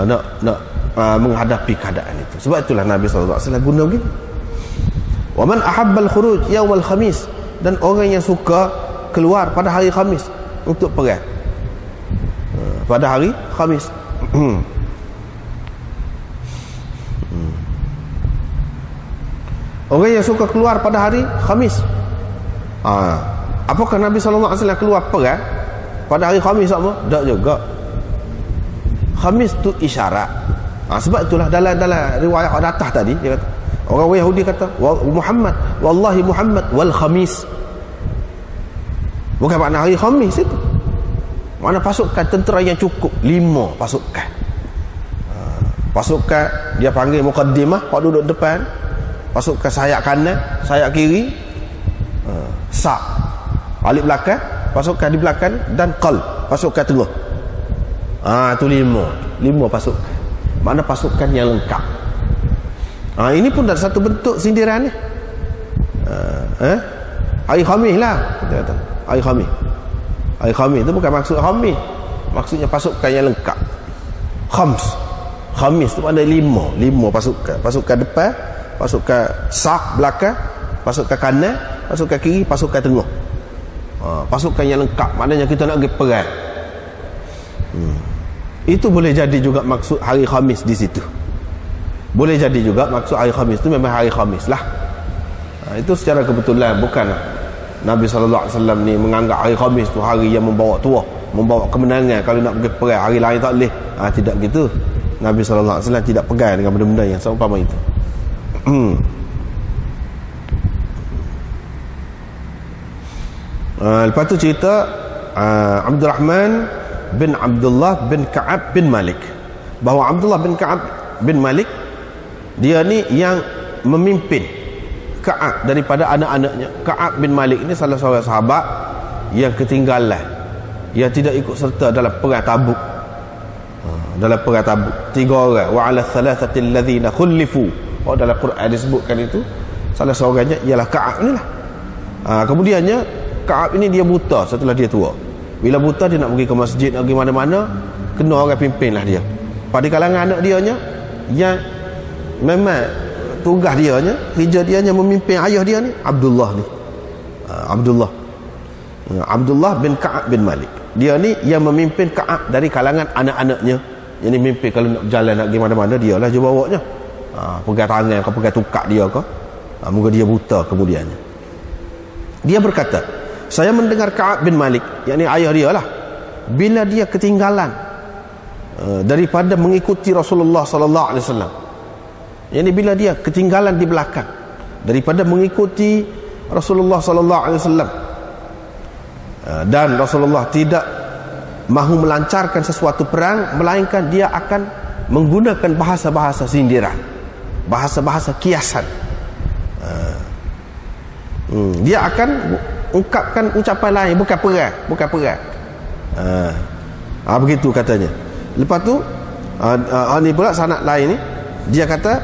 nak menghadapi keadaan itu. Sebab itulah Nabi SAW guna begitu. Wa man ahabbal khuruj yaumal khamis, dan orang yang suka keluar pada hari Khamis untuk perang, pada hari Khamis. Orang yang suka keluar pada hari Khamis, apakah Nabi SAW keluar perang pada hari Khamis sama? Tak juga. Khamis tu isyarat. Sebab itulah dalam riwayat di atas tadi dia kata, orang Yahudi kata Muhammad, wallahi Muhammad wal Khamis, bukan makna hari Khamis itu, mana pasukan tentera yang cukup, 5 pasukan. Pasukan dia panggil muqaddimah, hak duduk depan, pasukan sayap kanan, sayap kiri, sa' balik belakang, pasukan di belakang, dan qal, pasukan tengah. Itu 5 pasukan, mana pasukan yang lengkap. Ini pun dah satu bentuk sindiran ni. Hari Khamis lah kita kata, hari Khamis. Hari Khamis itu bukan maksud Khamis, maksudnya pasukan yang lengkap. Khamis tu ada 5 pasukan, pasukan depan, pasukan sak belakang, pasukan kanan, pasukan kiri, pasukan tengah. Pasukan yang lengkap, maknanya kita nak pergi perang. Itu boleh jadi juga maksud hari Khamis di situ. Boleh jadi juga maksud hari Khamis itu memang hari Khamis lah. Itu secara kebetulan, bukan Nabi SAW ni menganggap hari Khamis tu hari yang membawa tuah, membawa kemenangan. Kalau nak pergi perang, hari lain tak boleh. Tidak gitu. Nabi SAW tidak pegang dengan benda-benda yang seumpama itu. Lepas tu cerita Abdul Rahman bin Abdullah bin Ka'ab bin Malik, bahawa Abdullah bin Ka'ab bin Malik, dia ni yang memimpin Ka'ab daripada anak-anaknya. Ka'ab bin Malik ni salah seorang sahabat yang ketinggalan, yang tidak ikut serta dalam perang Tabuk. Dalam perang Tabuk 3 orang, wa 'ala thalathati alladhina khulifu. Dalam Quran disebutkan itu, salah seorangnya ialah Ka'ab inilah. Kemudiannya Ka'ab ini dia buta setelah dia tua. Bila buta, dia nak pergi ke masjid, nak pergi mana-mana, kena orang pimpinlah dia. Pada kalangan anak dia nya, yang memang tugas dia nya, kerja dia nya memimpin ayah dia ni, Abdullah ni. Abdullah bin Ka'ab bin Malik. Dia ni yang memimpin Ka'ab dari kalangan anak-anaknya. Yang ni memimpin kalau nak berjalan, nak pergi mana-mana, dia lah je bawanya. Pegang tangan ke, pegang tukak dia ke. Moga dia buta kemudiannya. Dia berkata, saya mendengar Ka'ab bin Malik, yakni ayah dia lah, bila dia ketinggalan daripada mengikuti Rasulullah sallallahu alaihi wasallam. Yakni bila dia ketinggalan di belakang, daripada mengikuti Rasulullah sallallahu alaihi wasallam. Dan Rasulullah tidak mahu melancarkan sesuatu perang, melainkan dia akan menggunakan bahasa-bahasa sindiran, bahasa-bahasa kiasan. Dia akan ungkapkan ucapan lain, bukan perang. Begitu katanya. Lepas tu ni pula sanad lain ni, dia kata,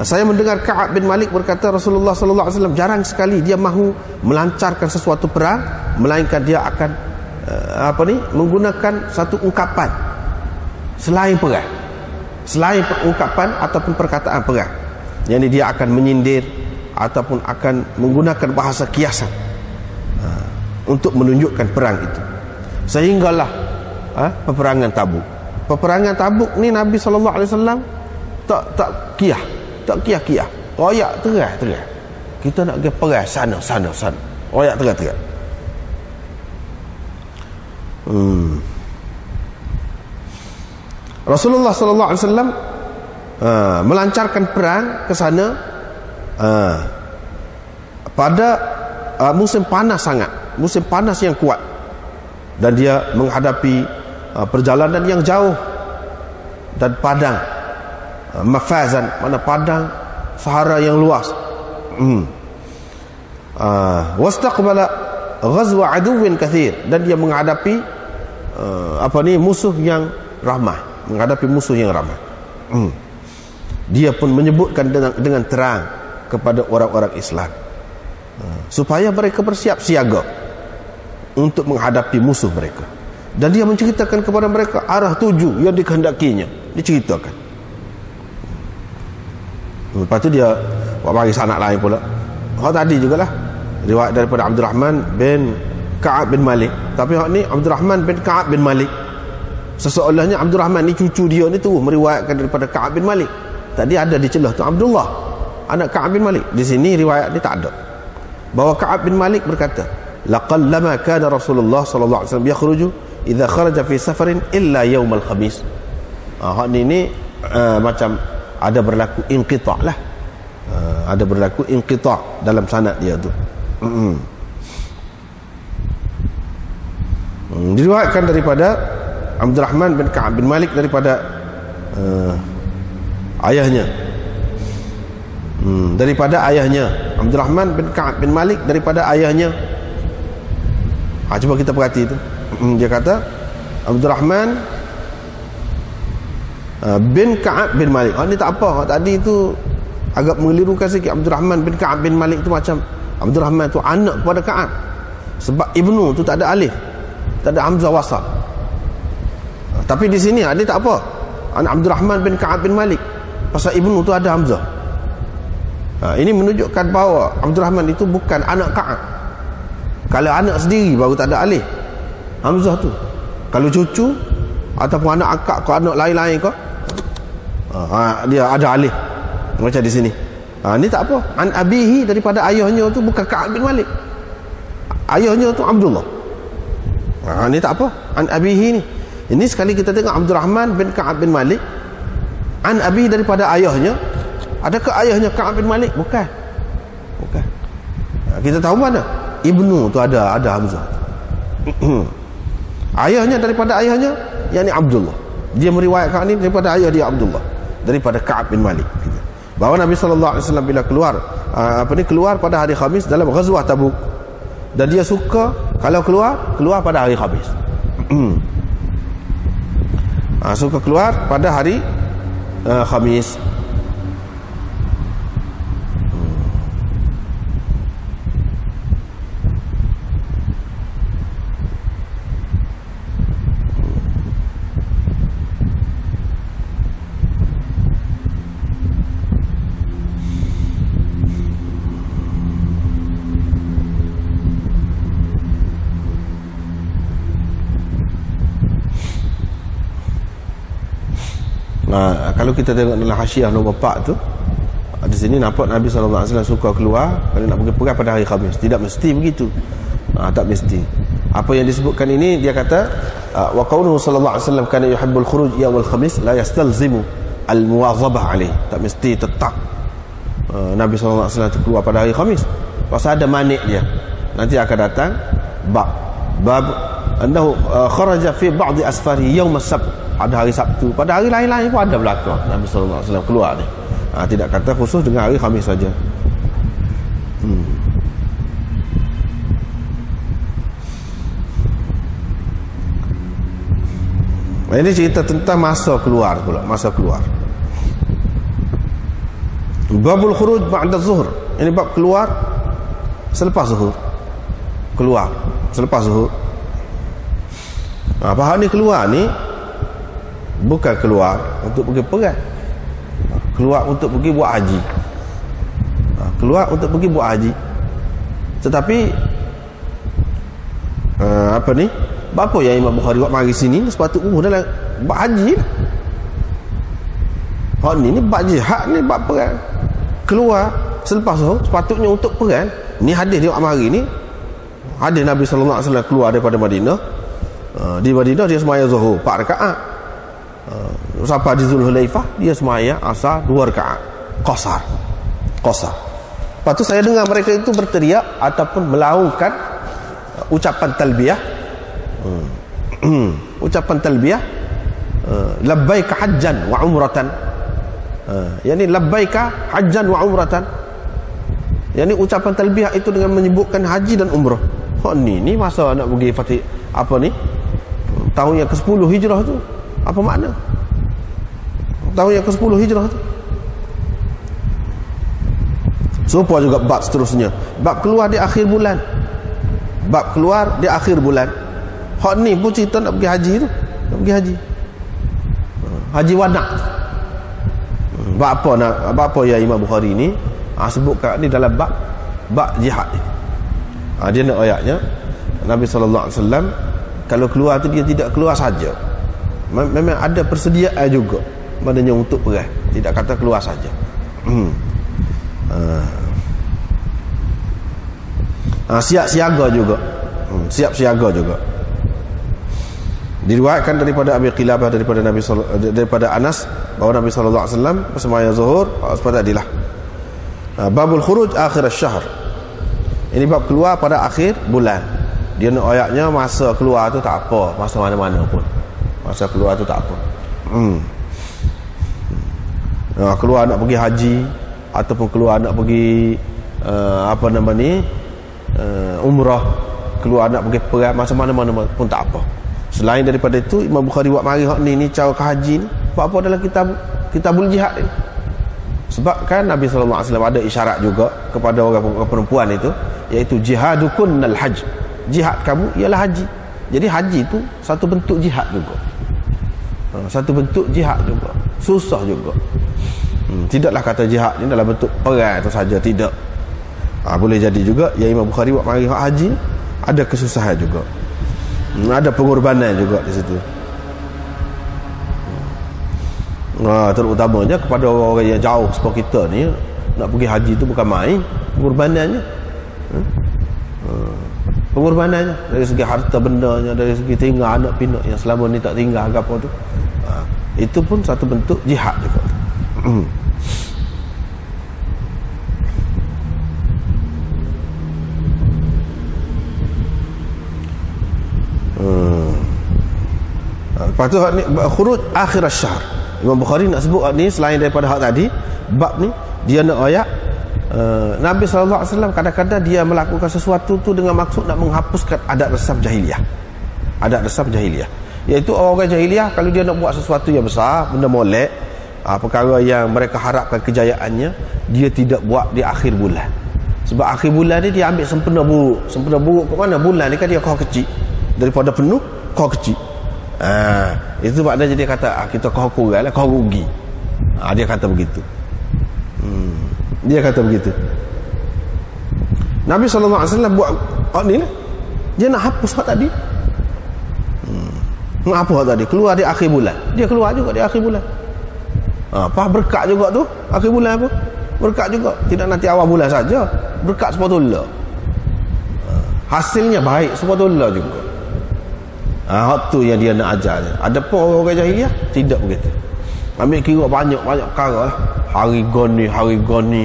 saya mendengar Ka'ab bin Malik berkata Rasulullah sallallahu alaihi wasallam jarang sekali dia mahu melancarkan sesuatu perang, melainkan dia akan menggunakan satu ungkapan selain perang, selain ungkapan ataupun perkataan perang. Yang dia akan menyindir ataupun akan menggunakan bahasa kiasan untuk menunjukkan perang itu. Sehinggalah peperangan Tabuk. Peperangan Tabuk ni Nabi sallallahu alaihi wasallam tak kiyah. Royak terang. Kita nak pergi perang sana. Royak terang. Rasulullah sallallahu alaihi wasallam melancarkan perang ke sana pada musim panas sangat, musim panas yang kuat, dan dia menghadapi perjalanan yang jauh dan padang, mafazan, mana padang sahara yang luas. Wastaqbala ghazwa aduwin kathir, dan dia menghadapi musuh yang ramai, Dia pun menyebutkan dengan terang kepada orang-orang Islam supaya mereka bersiap siaga untuk menghadapi musuh mereka, dan dia menceritakan kepada mereka arah tuju yang dikehendakinya, diceritakan. Lepas tu dia bagi sanad lain pula. Tadi jugalah riwayat daripada Abdurrahman bin Ka'ab bin Malik, tapi ni Abdurrahman bin Ka'ab bin Malik, seseolahnya Abdurrahman ni cucu dia ni tu meriwayatkan daripada Ka'ab bin Malik. Tadi ada di celah tu Abdullah anak Ka'ab bin Malik. Di sini riwayat ni tak ada bahawa Ka'ab bin Malik berkata, laqallama kana Rasulullah sallallahu alaihi wasallam yakhruju idza kharaja fi safarin illa yaumal khamis. Ni macam ada berlaku inqita' lah. Ada berlaku inqita' dalam sanad dia tu. Diriwayatkan daripada Abdurrahman bin Ka'ab bin Malik daripada ayahnya. Daripada ayahnya Abdurrahman bin Ka'ab bin Malik daripada ayahnya. Cuba kita perhati tu. Dia kata Abdurrahman bin Ka'ab bin Malik. Ni tak apa. Tadi tu agak mengelirukan sikit. Abdurrahman bin Ka'ab bin Malik tu macam Abdurrahman tu anak kepada Ka'ab, sebab ibnu tu tak ada alif, tak ada hamzah wasal. Tapi di sini dia tak apa, anak Abdurrahman bin Ka'ab bin Malik, pasal ibnu tu ada hamzah. Ini menunjukkan bahawa Abdurrahman itu bukan anak Ka'ab. Kalau anak sendiri baru tak ada alif hamzah tu. Kalau cucu ataupun anak akak ke anak lain-lain ke, dia ada alif macam di sini. Ni tak apa. An abihi, daripada ayahnya tu bukan Ka'ab bin Malik, ayahnya tu Abdullah. Ni tak apa. An abihi ni. Ini sekali kita tengok Abdurrahman bin Ka'ab bin Malik, an abihi daripada ayahnya. Adakah ayahnya Ka'ab bin Malik? Bukan. Kita tahu mana ibnu tu ada hamzah. Ayahnya daripada ayahnya, yakni Abdullah. Dia meriwayatkan ini daripada ayah dia Abdullah, daripada Ka'ab bin Malik. Bahawa Nabi sallallahu alaihi wasallam bila keluar pada hari Khamis dalam ghazwah Tabuk, dan dia suka kalau keluar pada hari Khamis. Suka keluar pada hari Khamis. Kalau kita tengok dalam hasyiah nombor 4 tu, di sini nampak Nabi sallallahu alaihi wasallam suka keluar kalau nak pergi perang pada hari Khamis. Tidak mesti begitu. Tak mesti. Apa yang disebutkan ini, dia kata wa qawluhu sallallahu alaihi wasallam kana yuhibbul khuruj yawmal khamis la yastalzimu al muwadhabah alaihi. Tak mesti tetap Nabi SAW itu keluar pada hari Khamis. Pasal ada manik dia. Nanti akan datang bab annahu kharaja fi ba'd asfari yawm as-sabt. Ada hari Sabtu, pada hari lain-lain pun ada belaka Nabi SAW keluar ni. Tidak kata khusus dengan hari Khamis saja. Ini cerita tentang masa keluar pula, masa keluar. Babul khuruj ba'da zuhur. Ini bab keluar selepas zuhur. Keluar selepas zuhur. Faham ni keluar ni bukan keluar untuk pergi perang. Keluar untuk pergi buat haji. Keluar untuk pergi buat haji. Tetapi apa ni? Apa yang Imam Bukhari buat mari sini sepatutnya dalam buat haji. Hak ni bab jihad ni bab perang. Keluar selepas zuhur sepatutnya untuk perang. Ni hadis dia buat mari ni. Hadis Nabi sallallahu alaihi wasallam keluar daripada Madinah. Di Madinah dia sembahyang zuhur 4 rakaat. Sampai di Zulhulaifah dia sembahyang asar 2 rakaat. Qasar. Lepas tu saya dengar mereka itu berteriak ataupun melaungkan ucapan talbiyah. Ucapan talbiyah labbaika hajjan wa umratan. Yani labbaika hajjan wa umratan. Yani ucapan talbiyah itu dengan menyebutkan haji dan umrah. Ni masa nak pergi Fatih apa ni? Tahun yang ke-10 Hijrah tu. Apa makna? Tahun yang ke-10 Hijrah tu. Supaya juga bab seterusnya. Bab keluar di akhir bulan. Bab keluar di akhir bulan. Hak ni pun cerita nak pergi haji tu. Nak pergi haji. Haji wadah. Bab apa ya Imam Bukhari ni sebutkan ni dalam bab jihad ni. Dia nak ayatnya Nabi sallallahu alaihi wasallam kalau keluar tu dia tidak keluar saja. Memang ada persediaan juga. Maknanya untuk perang. Tidak kata keluar saja. Siap siaga juga. Siap siaga juga. Diriwayatkan daripada Abi Qilabah daripada Anas bahawa Nabi sallallahu alaihi wasallam sembahyang zuhur seperti tadilah. Babul khuruj akhir asy-syahr. Ini bab keluar pada akhir bulan. Dia nak ayatnya masa keluar tu tak apa, masa mana-mana pun. Masa keluar tu tak apa. Keluar nak pergi haji ataupun keluar nak pergi umrah, keluar nak pergi perang, masa mana-mana pun tak apa. Selain daripada itu Imam Bukhari buat mari hak ni cara ke haji ni apa dalam kitabul jihad ni. Sebab kan Nabi sallallahu alaihi wasallam ada isyarat juga kepada orang perempuan itu, iaitu jihadukunnal hajj. Jihad kamu ialah haji. Jadi haji itu satu bentuk jihad juga. Satu bentuk jihad juga. Susah juga. Tidaklah kata jihad ni dalam bentuk perang itu saja, tidak. Boleh jadi juga ya Imam Bukhari buat mari hak haji ada kesusahan juga. Ada pengorbanan juga di situ. Terutamanya kepada orang-orang yang jauh seperti kita ni, nak pergi haji tu bukan main pengorbanannya. Pengorbanannya dari segi harta bendanya, dari segi tinggal anak pinak yang selama ni tak tinggal ke apa tu. Itu pun satu bentuk jihad juga. Lepas tu khuruj akhir asy-syahr. Imam Bukhari nak sebut ni selain daripada hak tadi, bab ni dia nak ayat Nabi sallallahu alaihi wasallam kadang-kadang dia melakukan sesuatu tu dengan maksud nak menghapuskan adat resam jahiliah. Adat resam jahiliah, iaitu orang jahiliah kalau dia nak buat sesuatu yang besar, benda molek, perkara yang mereka harapkan kejayaannya, dia tidak buat di akhir bulan. Sebab akhir bulan ni dia ambil sempena buruk. Sempena buruk ke mana? Bulan ni kan dia kau kecil. Daripada penuh kau kecil. Itu maknanya dia kata kita kau kurang lah, kau rugi. Dia kata begitu. Dia kata begitu. Nabi SAW buat ni lah. Dia nak hapus hak tadi. Nak hapus hak tadi. Keluar di akhir bulan. Dia keluar juga di akhir bulan. Apa berkat juga tu akhir bulan apa? Berkat juga. Tidak nanti awal bulan saja. Berkat sepatutnya. Hasilnya baik sepatutnya juga. Hak tu yang dia nak ajar. Ada pun orang-orang jahiliah tidak begitu. Ambil kira banyak perkara lah. Hari goni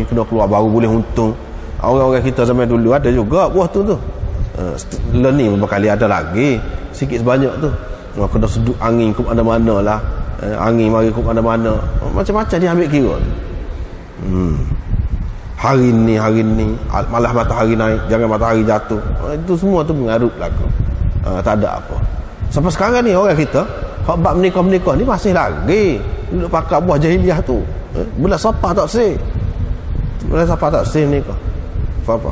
kena keluar baru boleh untung. Orang-orang kita zaman dulu ada juga buah tu. Ni beberapa kali ada lagi sikit sebanyak tu. Kena sedut angin ke mana-mana lah. Angin mari ke mana-mana. Macam-macam dia ambil kira tu. Hari ni malah matahari naik, jangan matahari jatuh. Itu semua tu mengarut berlaku. Tak ada apa. Sampai sekarang ni orang kita hak bab menikah ni masih lagi duduk pakai buah jahiliah tu. Bulan Safar tak sih. Bulan Safar tak sih nikah. Apa?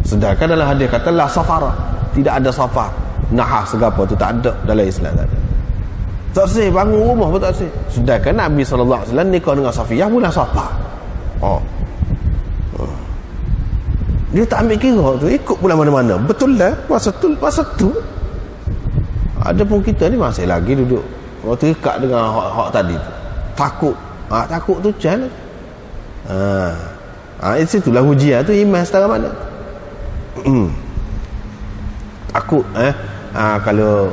Sedangkan dalam hadis kata la safara, tidak ada safar. Nahas segala tu tak ada dalam Islam, tak ada. Tak sih bangun rumah pun tak sih. Sedangkan Nabi SAW nikah dengan Safiyah bulan Safar. Dia tak ambil kira tu, ikut bulan mana-mana. Betul lah, masa tu. Ada pun kita ni masih lagi duduk waktu ikat dengan hak tadi tu. Takut. Takut tu macam mana? Itulah ujian tu, iman setara mana. Takut kalau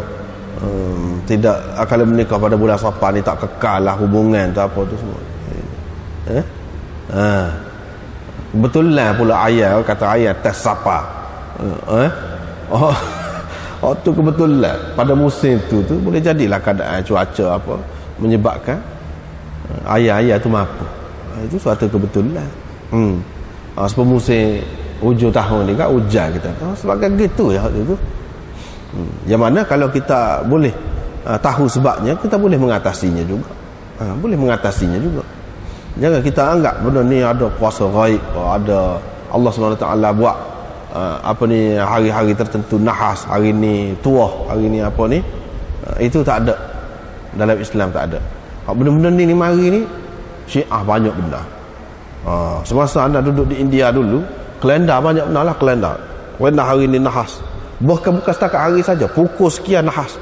tidak, kalau menikah pada bulan Safar ni tak kekal lah hubungan tu apa tu semua. Betul lah pula ayat, kata ayat tes Safar. Tu kebetulan pada musim tu boleh jadilah keadaan cuaca apa menyebabkan ayat-ayat tu mampu. Itu suatu kebetulan. Sebab musim hujung tahun ni kan hujan kita. Sebagai gitu ya waktu tu. Yang mana kalau kita boleh tahu sebabnya, kita boleh mengatasinya juga. Boleh mengatasinya juga. Jangan kita anggap benda ni ada kuasa gaib, ada Allah SWT buat hari-hari tertentu nahas, hari ni tuah, hari ni apa ni. Itu tak ada dalam Islam, tak ada. Benda-benda ni mari ni Syiah banyak benda. Semasa anda duduk di India dulu, kalender banyak benda lah. Kalender hari ni nahas, bukan setakat hari saja, pukul sekian nahas,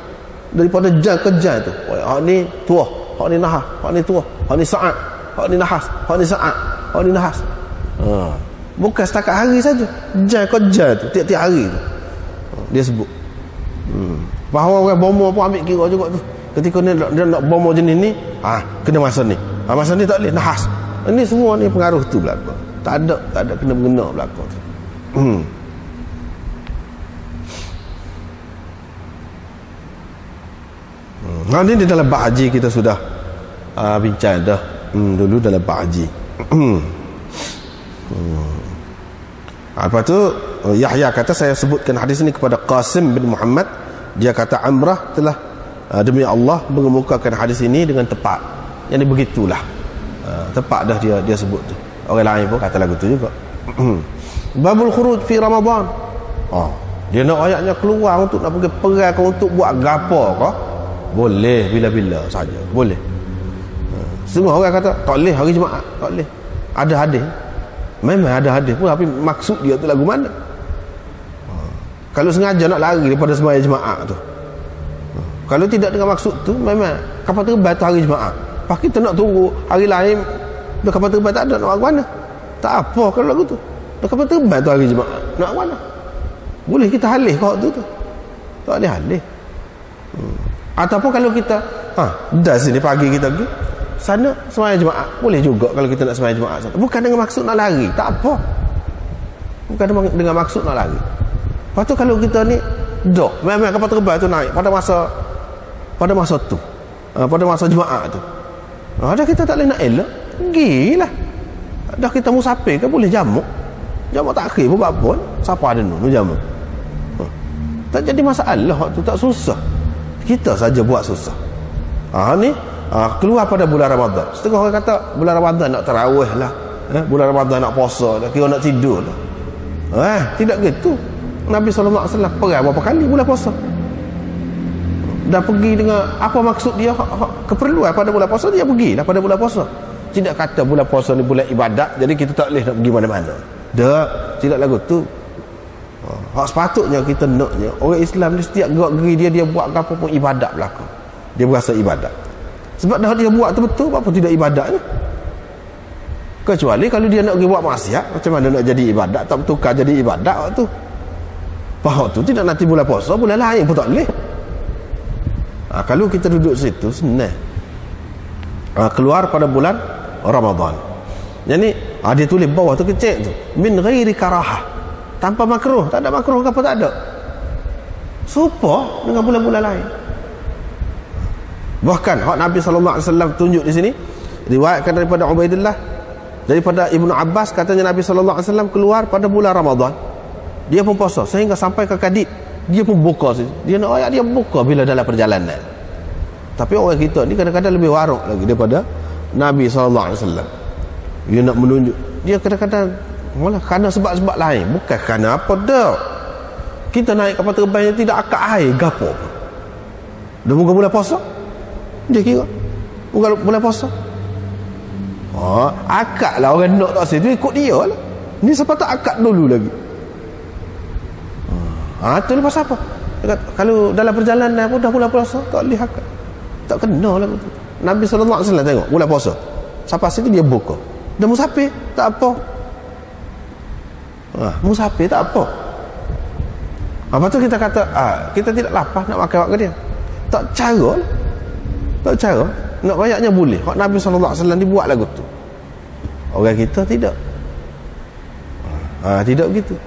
daripada jam ke jam tu. Hak ni tuah, hak ni nahas, hak ni tuah, hak ni saat, hak ni nahas, hak ni saat, hak ni nahas. Bukan setakat hari saja, jam ke jam tu, tiap-tiap hari tu dia sebut. Bahawa orang bomo pun ambil kira juga tu. Ketika dia nak bomo jenis ni, kena masa ni, masa ni tak boleh nahas. Ini semua ni pengaruh tu berlaku. Tak ada kena-mengena berlaku tu. Ini di dalam bab haji kita sudah bincang dah dulu dalam bab haji. Lepas tu Yahya kata, saya sebutkan hadis ini kepada Qasim bin Muhammad. Dia kata Amrah telah demi Allah mengemukakan hadis ini dengan tepat. Yang ni begitulah, tepat dah dia sebut tu. Orang lain pun kata lagu tu juga. Babul khuruj fi Ramadan. Dia nak ayatnya keluar untuk nak pergi perang ke, untuk buat gapo ke, boleh bila-bila saja, boleh. Semua orang kata tak boleh hari Jumaat, tak boleh. Ada hadis, memang ada hadis pun, tapi maksud dia tu lagu mana. Kalau sengaja nak lari daripada sembahyang Jumaat tu, kalau tidak dengan maksud tu, memang kapal terbang tu hari Jumaat. Lepas kita nak tunggu hari lain, dah kapal terbang tak ada, nak mana? Tak apa kalau lagu tu. Dah kapal terbang tu hari Jumaat, nak mana? Boleh kita halih kau tu. Tak boleh halih. Ataupun kalau kita dah sini pagi kita pergi sana sembahyang Jumaat, boleh juga kalau kita nak sembahyang Jumaat sana. Bukan dengan maksud nak lari, tak apa. Bukan dengan maksud nak lari. Lepas tu kalau kita ni memang kapal terbang tu naik pada masa tu, pada masa Jumaat tu, dah kita tak boleh nak elak, gilah. Dah kita musafir kan, boleh jamak takhir pun apa pun, siapa ada nu jamak. Tak jadi masalah tu, tak susah. Kita saja buat susah. Ni keluar pada bulan Ramadan. Setengah orang kata bulan Ramadan nak tarawih lah, bulan Ramadan nak puasa dah, kira nak tidur lah. Tidak gitu. Nabi SAW perang berapa kali bulan puasa. Dah pergi dengan apa maksud dia, keperluan pada bulan puasa, dia pergilah pada bulan puasa. Tidak kata bulan puasa ni bulan ibadat, jadi kita tak boleh nak pergi mana-mana. Tidak lagu tu. Sepatutnya kita naknya orang Islam ni setiap gerak-geri dia buat apa pun ibadat belaka. Dia berasa ibadat. Sebab dah dia buat tu betul, apa tidak ibadatnya? Kecuali kalau dia nak pergi buat maksiat, macam mana nak jadi ibadat, tak bertukar jadi ibadat waktu tu. Faham tu tidak nanti bulan puasa, bulan lain pun tak boleh. Kalau kita duduk situ senang. keluar pada bulan Ramadan. Jadi dia tulis bawah tu kecil tu, min ghairi karahah, tanpa makruh, tak ada makruh ke apa, tak ada. Serupa dengan bulan-bulan lain. Bahkan hak Nabi SAW tunjuk di sini, riwayatkan daripada Ubaidillah, daripada Ibnu Abbas, katanya Nabi SAW keluar pada bulan Ramadan, dia pun puasa sehingga sampai ke Kadid, dia pun buka. Dia nak ayat dia buka bila dalam perjalanan. Tapi orang kita ni kadang-kadang lebih warok lagi daripada Nabi SAW. Dia nak menunjuk, dia kadang-kadang malah kerana sebab-sebab lain, bukan kerana apa dah. Kita naik kapal terbang yang tidak akak air gapo pun. Dah muka bulan puasa, dia kira bulan puasa. Akak lah orang nak tak tu ikut dia lah. Ni siapa tak akak dulu lagi. Tu lepas apa? Dia kata, kalau dalam perjalanan pun dah bulan puasa, tak boleh akak. Tak kena lah. Nabi SAW tengok bulan puasa, sampai situ dia buka. Dah musafir, tak apa. Musafir tak apa. Lepas tu kita kata, kita tidak lapar nak makan waktu dia. Tak cara lah. Tak cara. Nak rayaknya boleh. Hak Nabi SAW dibuat lagu tu. Orang kita tidak. Tidak begitu.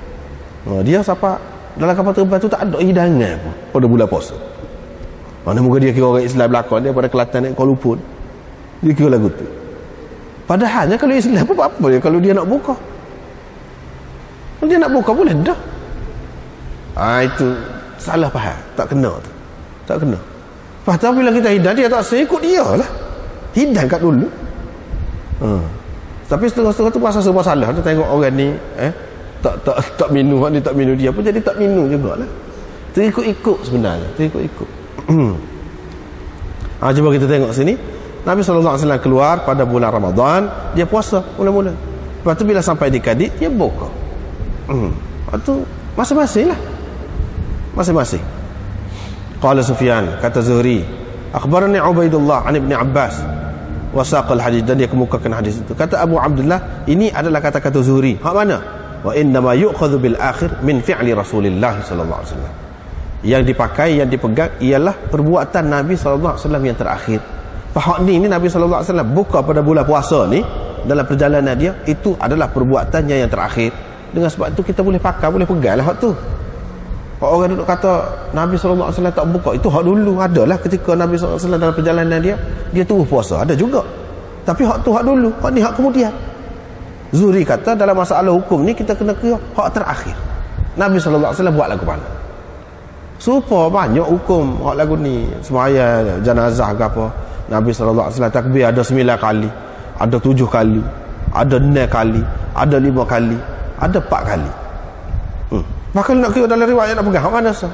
Dia siapa dalam kapal terbang tu tak ada hidangan pun pada bulan puasa. Mana muka dia kira orang Islam belakang dia pada Kelantan naik Kuala Lumpur, dia kira lagu tu. Padahalnya kalau Islam apa-apa dia, kalau dia nak buka, kalau dia nak buka boleh dah. Itu salah faham, tak kena tu. Tak kena. Lepas tu bila kita hidang dia tak saya ikut dia lah. Hidang kat dulu. Tapi setengah-setengah tu pasal sebuah salah. Dia tengok orang ni tak minum, dia tak minum, dia pun jadi tak minum jugalah. Terikut-ikut sebenarnya, terikut-ikut. Cuba kita tengok sini. Nabi SAW keluar pada bulan Ramadan, dia puasa mula-mula. Lepas tu bila sampai di Kadid, dia buka. Lepas tu masing-masing lah, masing-masing. Qala Sufyan, kata Zuhri, akhbarani Ubaidullah an Ibn Abbas wasaqal hadis, dan dia kemukakan hadis itu. Kata Abu Abdullah, ini adalah kata-kata Zuhri. Hak mana? Wa innama yu'khadhu bil akhir min fi'li Rasulillah sallallahu alaihi wasallam. Yang dipakai, yang dipegang ialah perbuatan Nabi sallallahu alaihi wasallam yang terakhir. Hak ni Nabi sallallahu alaihi wasallam buka pada bulan puasa ni, dalam perjalanan dia, itu adalah perbuatannya yang terakhir. Dengan sebab itu kita boleh pakai, boleh pegang lah hak tu. Orang duduk kata Nabi SAW tak buka, itu hak dulu. Adalah ketika Nabi SAW dalam perjalanan dia terus puasa, ada juga. Tapi hak tu hak dulu, hak ni hak kemudian. Zuhri kata dalam masalah hukum ni kita kena kira hak terakhir. Nabi SAW buat lagu mana? Supaya banyak hukum hak lagu ni, sembahyang jenazah ke apa, Nabi SAW takbir ada 9 kali, ada 7 kali, ada 6 kali, ada 5 kali, ada 4 kali. Maka nak kira dalam riwayat nak pegang hak mana sah?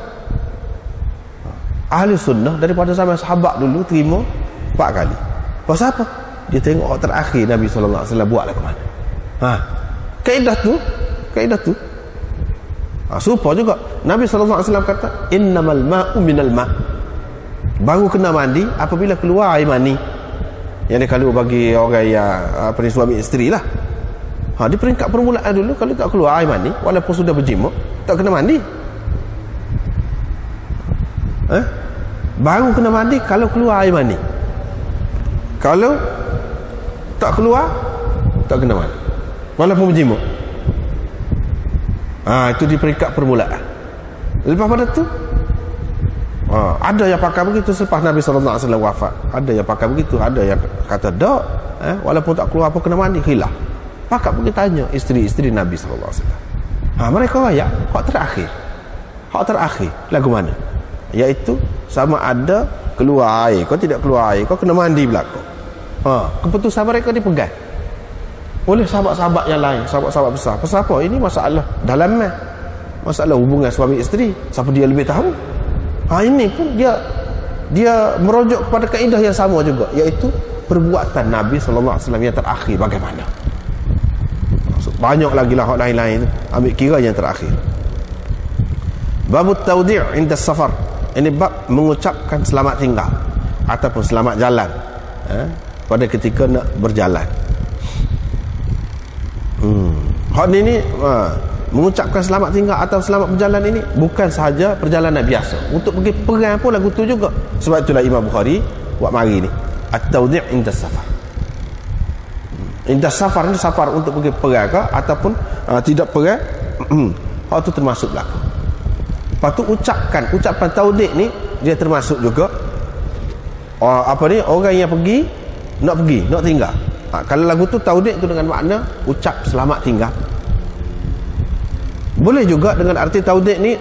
Ahli sunnah daripada zaman sahabat dulu terima 4 kali. Pasal apa? Dia tengok hak terakhir Nabi SAW buat lah ke mana. Kaedah tu serupa juga. Nabi SAW kata innamal ma'u minal ma', baru kena mandi apabila keluar air mani. Yang dia kalau bagi orang yang suami isteri lah, di peringkat permulaan dulu, kalau tak keluar air mani walaupun sudah berjimuk, tak kena mandi. Baru kena mandi kalau keluar air mani. Kalau tak keluar, tak kena mandi walaupun berjimuk. Itu di peringkat permulaan. Lepas pada tu ada yang pakai begitu selepas Nabi SAW wafat. Ada yang pakai begitu, ada yang kata tak, walaupun tak keluar apa kena mandi, khilaf. Pakai pergi tanya isteri-isteri Nabi SAW. Mereka rakyat hak terakhir lagu mana, iaitu sama ada keluar air, kau tidak keluar air, kau kena mandi belakang. Keputusan mereka dipegang oleh sahabat-sahabat yang lain, sahabat-sahabat besar. Pasal apa? Ini masalah dalaman, masalah hubungan suami isteri, siapa dia lebih tahu. Ini pun dia merujuk kepada kaedah yang sama juga, iaitu perbuatan Nabi SAW yang terakhir bagaimana. Banyak lagi lah hak lain-lain tu, ambil kira yang terakhir. Babut tawdi' inda safar, ini bab mengucapkan selamat tinggal ataupun selamat jalan pada ketika nak berjalan. Hak ni mengucapkan selamat tinggal atau selamat berjalan ini bukan sahaja perjalanan biasa. Untuk pergi perang pun lagu tu juga. Sebab itulah Imam Bukhari buat mari ni at-tawdi' inda safar. Inda safar ni safar untuk pergi perang ke ataupun tidak perang, hal tu termasuk berlaku. Lepas tu ucapan tawdi' ni dia termasuk juga orang yang pergi nak tinggal. Kalau lagu tu tawdi' tu dengan makna ucap selamat tinggal. Boleh juga dengan arti tawdi' ni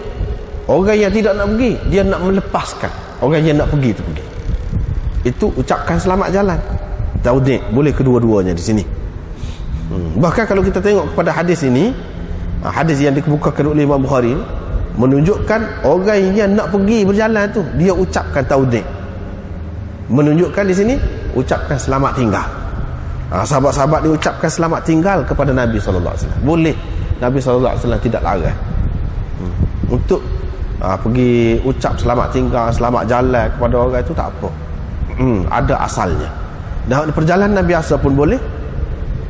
orang yang tidak nak pergi, dia nak melepaskan orang yang nak pergi tu pergi. Itu ucapkan selamat jalan. Tawdi' boleh kedua-duanya di sini. Bahkan kalau kita tengok kepada hadis ini, hadis yang dikemukakan oleh Imam Bukhari menunjukkan orang yang nak pergi berjalan tu dia ucapkan tawdi'. Menunjukkan di sini ucapkan selamat tinggal. Sahabat-sahabat dia ucapkan selamat tinggal kepada Nabi SAW. Boleh. Nabi SAW tidak larang untuk pergi ucap selamat tinggal, selamat jalan kepada orang itu, tak apa. Ada asalnya. Dan perjalanan biasa pun boleh,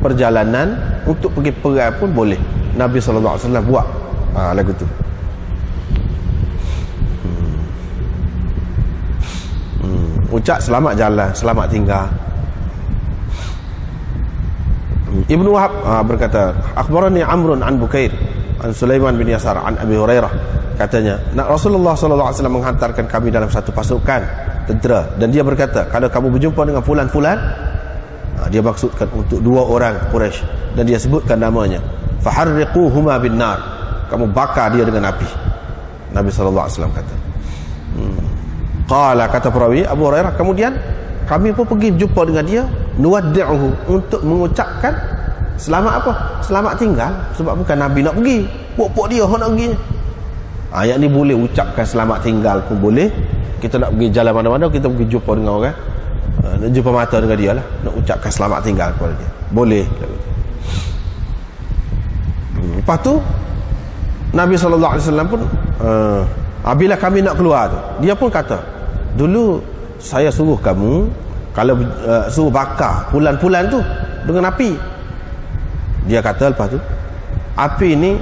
perjalanan untuk pergi perang pun boleh. Nabi SAW buat lagu tu. Ucap selamat jalan, selamat tinggal. Ibnu Wahab berkata, akhbarani Amrun an Bukair an Sulaiman bin Yasar an Abi Hurairah, katanya Rasulullah SAW menghantarkan kami dalam satu pasukan tentera, dan dia berkata, kalau kamu berjumpa dengan fulan-fulan, dia maksudkan untuk dua orang Quraisy, dan dia sebutkan namanya, faharriquhuma bin nar, kamu bakar dia dengan api. Nabi SAW kata. Qala, kata perawi Abu Hurairah, kemudian kami pun pergi jumpa dengan dia, nuwaddi'uhu, untuk mengucapkan selamat apa? Selamat tinggal. Sebab bukan Nabi nak pergi, pok-pok dia nak pergi. Ayat ni boleh ucapkan selamat tinggal pun boleh. Kita nak pergi jalan mana-mana, kita pergi jumpa dengan orang, nak jumpa mata dengan dia lah, nak ucapkan selamat tinggal kepada dia, boleh. Lepas tu Nabi SAW pun bila kami nak keluar tu, dia pun kata, dulu saya suruh kamu, kalau suruh bakar pulan-pulan tu dengan api. Dia kata lepas tu, api ni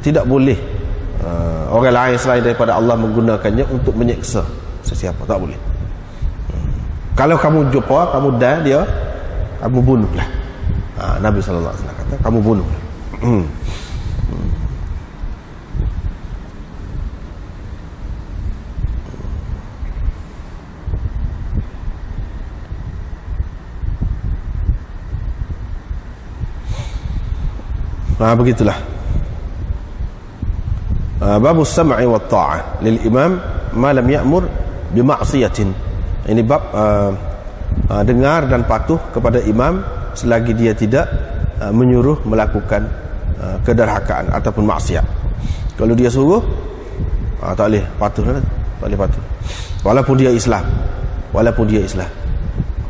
tidak boleh orang lain selain daripada Allah menggunakannya untuk menyeksa sesiapa, tak boleh. Kalau kamu jumpa, kamu dah dia, kamu bunuhlah. Nabi SAW kata, kamu bunuhlah. Begitulah. Babus sam'i wa ta'ah lil imam ma lam ya'mur bi ma'siyatin. Ini bab dengar dan patuh kepada imam selagi dia tidak menyuruh melakukan kederhakaan ataupun maksiat. Kalau dia suruh, tak boleh patuh, tak boleh patuh. Walaupun dia Islam.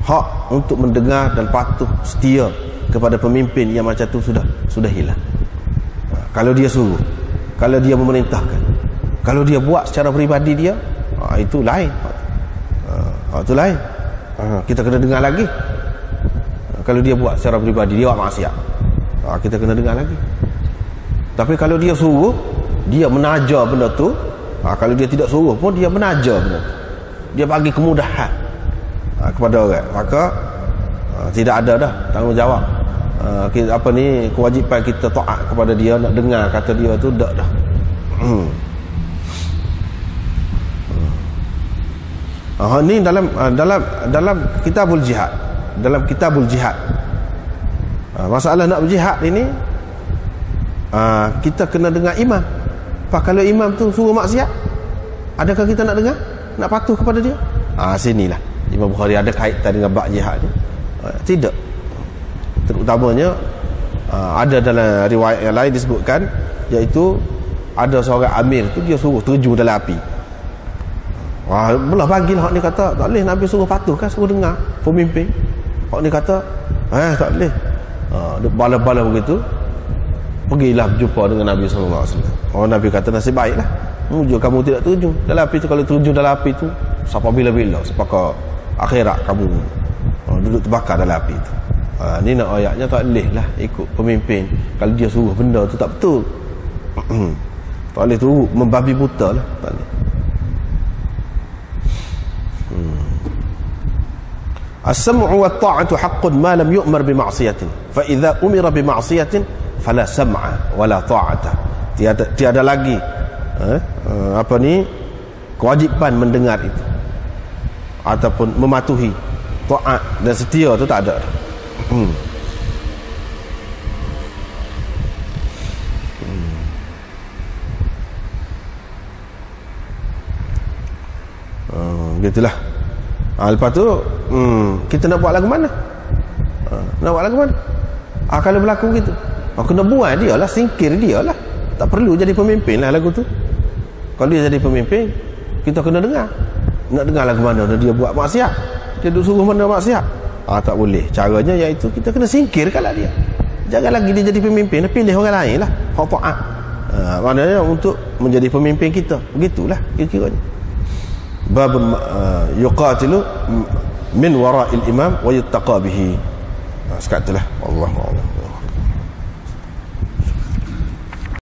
Hak untuk mendengar dan patuh setia kepada pemimpin yang macam tu sudah hilang. Kalau dia suruh, kalau dia memerintahkan, kalau dia buat secara peribadi dia, itu lain. Itu lain. Kita kena dengar lagi. Kalau dia buat secara peribadi, dia buat maksiat, kita kena dengar lagi. Tapi kalau dia suruh, dia menaja benda tu, kalau dia tidak suruh pun dia menaja benda tu, dia bagi kemudahan kepada orang, maka tidak ada dah tanggungjawab. Kewajipan kita taat kepada dia, nak dengar kata dia tu dah. Ni dalam kitabul jihad, masalah nak berjihad ini, kita kena dengar imam. Kalau imam tu suruh maksiat, adakah kita nak dengar, nak patuh kepada dia? Sinilah Imam Bukhari ada kaitan dengan bab jihad ni. Tidak. Terutamanya ada dalam riwayat yang lain disebutkan, iaitu ada seorang amir tu dia suruh terjun dalam api. Belah bagilah hak ni kata tak boleh, Nabi suruh patuh kan, suruh dengar pemimpin. Hak ni kata tak boleh. Bala-bala begitu, pergilah berjumpa dengan Nabi SAW. Nabi kata nasib baiklah mujur kamu tidak terjun dalam api tu. Kalau terjun dalam api tu sampai bila-bila, sampai ke akhirat kamu duduk terbakar dalam api tu. Ni nak ayatnya tak boleh lah ikut pemimpin kalau dia suruh benda tu tak betul. Tak boleh tu membabi buta lah, tak boleh. as-sam'u wa ta'atu haqqun ma lam yu'mar bi ma'siyatin fa idza umira bi ma'siyatin fala sam'a wala ta'ata. Tiada lagi kewajiban mendengar itu ataupun mematuhi, taat dan setia itu tak ada. Gitulah. Lepas tu kita nak buat lagu mana? Nak buat lagu mana? Kalau berlaku gitu, kena buat dia lah, singkir dia lah. Tak perlu jadi pemimpin lah lagu tu. Kalau dia jadi pemimpin, kita kena dengar. Nak dengar lagu mana? Dia buat maksiat, dia duk suruh mana maksiat, tak boleh. Caranya iaitu kita kena singkirkan lah dia. Jangan lagi dia jadi pemimpin, pilih orang lain lah, hak taat. Maknanya untuk menjadi pemimpin kita. Begitulah kira-kiranya. Babun yuqatilu min wara'il imam wa yuttaqa bihi. Sekat itulah. Allahu a'lam.